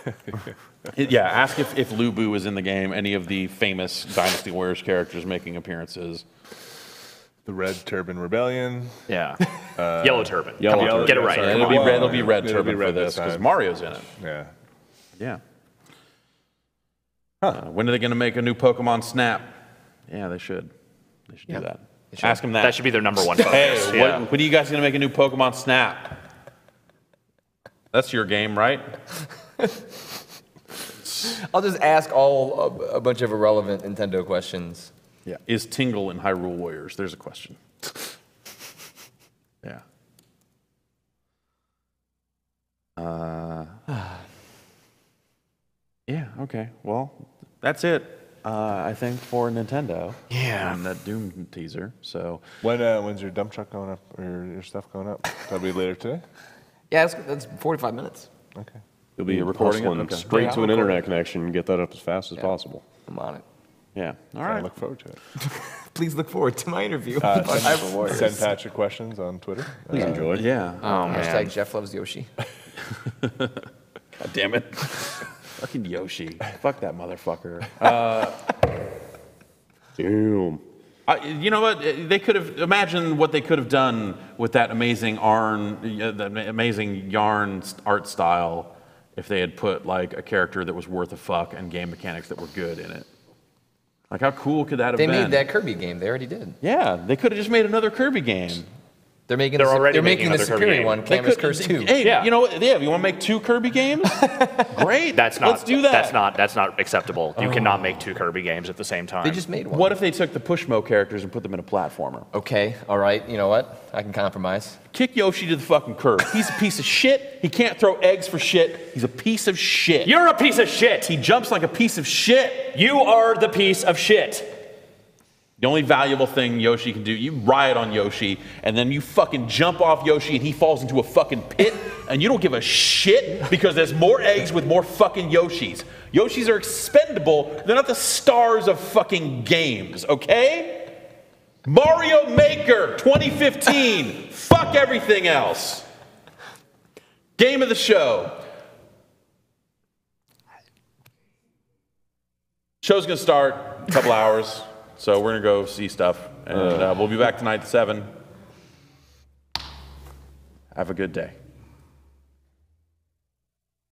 Speaker 1: Yeah, ask if Lu Bu is in the game, any of the famous Dynasty Warriors characters making appearances.
Speaker 2: The Red Turban Rebellion.
Speaker 5: Yeah. Yellow Turban.
Speaker 1: Yellow
Speaker 5: Get it
Speaker 1: Turban,
Speaker 5: right.
Speaker 1: sorry.
Speaker 5: Come
Speaker 1: It'll be
Speaker 5: on.
Speaker 1: red, it'll be Red
Speaker 2: It'll be
Speaker 1: Turban for
Speaker 2: red
Speaker 1: this,
Speaker 2: this
Speaker 1: because
Speaker 2: time.
Speaker 1: Mario's in it.
Speaker 2: Yeah.
Speaker 1: Yeah. When are they going to make a new Pokemon Snap? Yeah, they should. They should do that. Ask them that.
Speaker 5: That should be their number one focus.
Speaker 1: Hey,
Speaker 5: yeah.
Speaker 1: when are you guys going to make a new Pokemon Snap? That's your game, right?
Speaker 4: I'll just ask a bunch of irrelevant Nintendo questions.
Speaker 1: Yeah. Is Tingle in Hyrule Warriors? There's a question. Yeah. Yeah, okay. Well, that's it, I think, for Nintendo.
Speaker 5: Yeah.
Speaker 1: And that Doom teaser, so.
Speaker 2: When's your dump truck going up, or your stuff going up? That'll be later today?
Speaker 4: Yeah, that's 45 minutes.
Speaker 2: Okay.
Speaker 3: You'll be
Speaker 1: recording it?
Speaker 3: hustling
Speaker 1: Okay.
Speaker 3: straight
Speaker 1: Yeah,
Speaker 3: to
Speaker 1: I'll
Speaker 3: an
Speaker 1: record
Speaker 3: internet connection and get that up as fast as possible.
Speaker 4: I'm on it.
Speaker 1: Yeah. All
Speaker 2: I
Speaker 1: right.
Speaker 2: look forward to it.
Speaker 4: Please look forward to my interview on Hyrule Warriors.
Speaker 2: Send Patrick questions on Twitter.
Speaker 3: Please enjoy.
Speaker 1: Yeah.
Speaker 5: Oh, man.
Speaker 4: Hashtag Jeff loves Yoshi.
Speaker 1: God damn it. Fucking Yoshi. Fuck that motherfucker.
Speaker 3: Damn.
Speaker 1: You know what? They could have imagine what they could have done with that amazing yarn art style if they had put like a character that was worth a fuck and game mechanics that were good in it. Like how cool could that have
Speaker 4: They
Speaker 1: been?
Speaker 4: made that Kirby game. They already did.
Speaker 1: Yeah, they could have just made another Kirby game.
Speaker 4: They're making
Speaker 5: They're already
Speaker 4: making the
Speaker 5: another Kirby
Speaker 4: superior
Speaker 5: game.
Speaker 4: one, Canvas Curse 2.
Speaker 1: Hey,
Speaker 5: Yeah.
Speaker 1: you know what? Yeah, if you want to make 2 Kirby games, great.
Speaker 5: That's not.
Speaker 1: Let's do that.
Speaker 5: That's not acceptable. You cannot make 2 Kirby games at the same time.
Speaker 4: They just made one.
Speaker 1: What if they took the Pushmo characters and put them in a platformer?
Speaker 4: Okay, all right. You know what? I can compromise.
Speaker 1: Kick Yoshi to the fucking curb. He's a piece of shit. He can't throw eggs for shit. He's a piece of shit.
Speaker 5: You're a piece of shit.
Speaker 1: He jumps like a piece of shit.
Speaker 5: You are the piece of shit.
Speaker 1: The only valuable thing Yoshi can do, you ride on Yoshi, and then you fucking jump off Yoshi and he falls into a fucking pit, and you don't give a shit because there's more eggs with more fucking Yoshis. Yoshis are expendable. They're not the stars of fucking games, okay? Mario Maker 2015. Fuck everything else. Game of the show. Show's gonna start in a couple hours. So we're going to go see stuff, and we'll be back tonight at 7. Have a good day.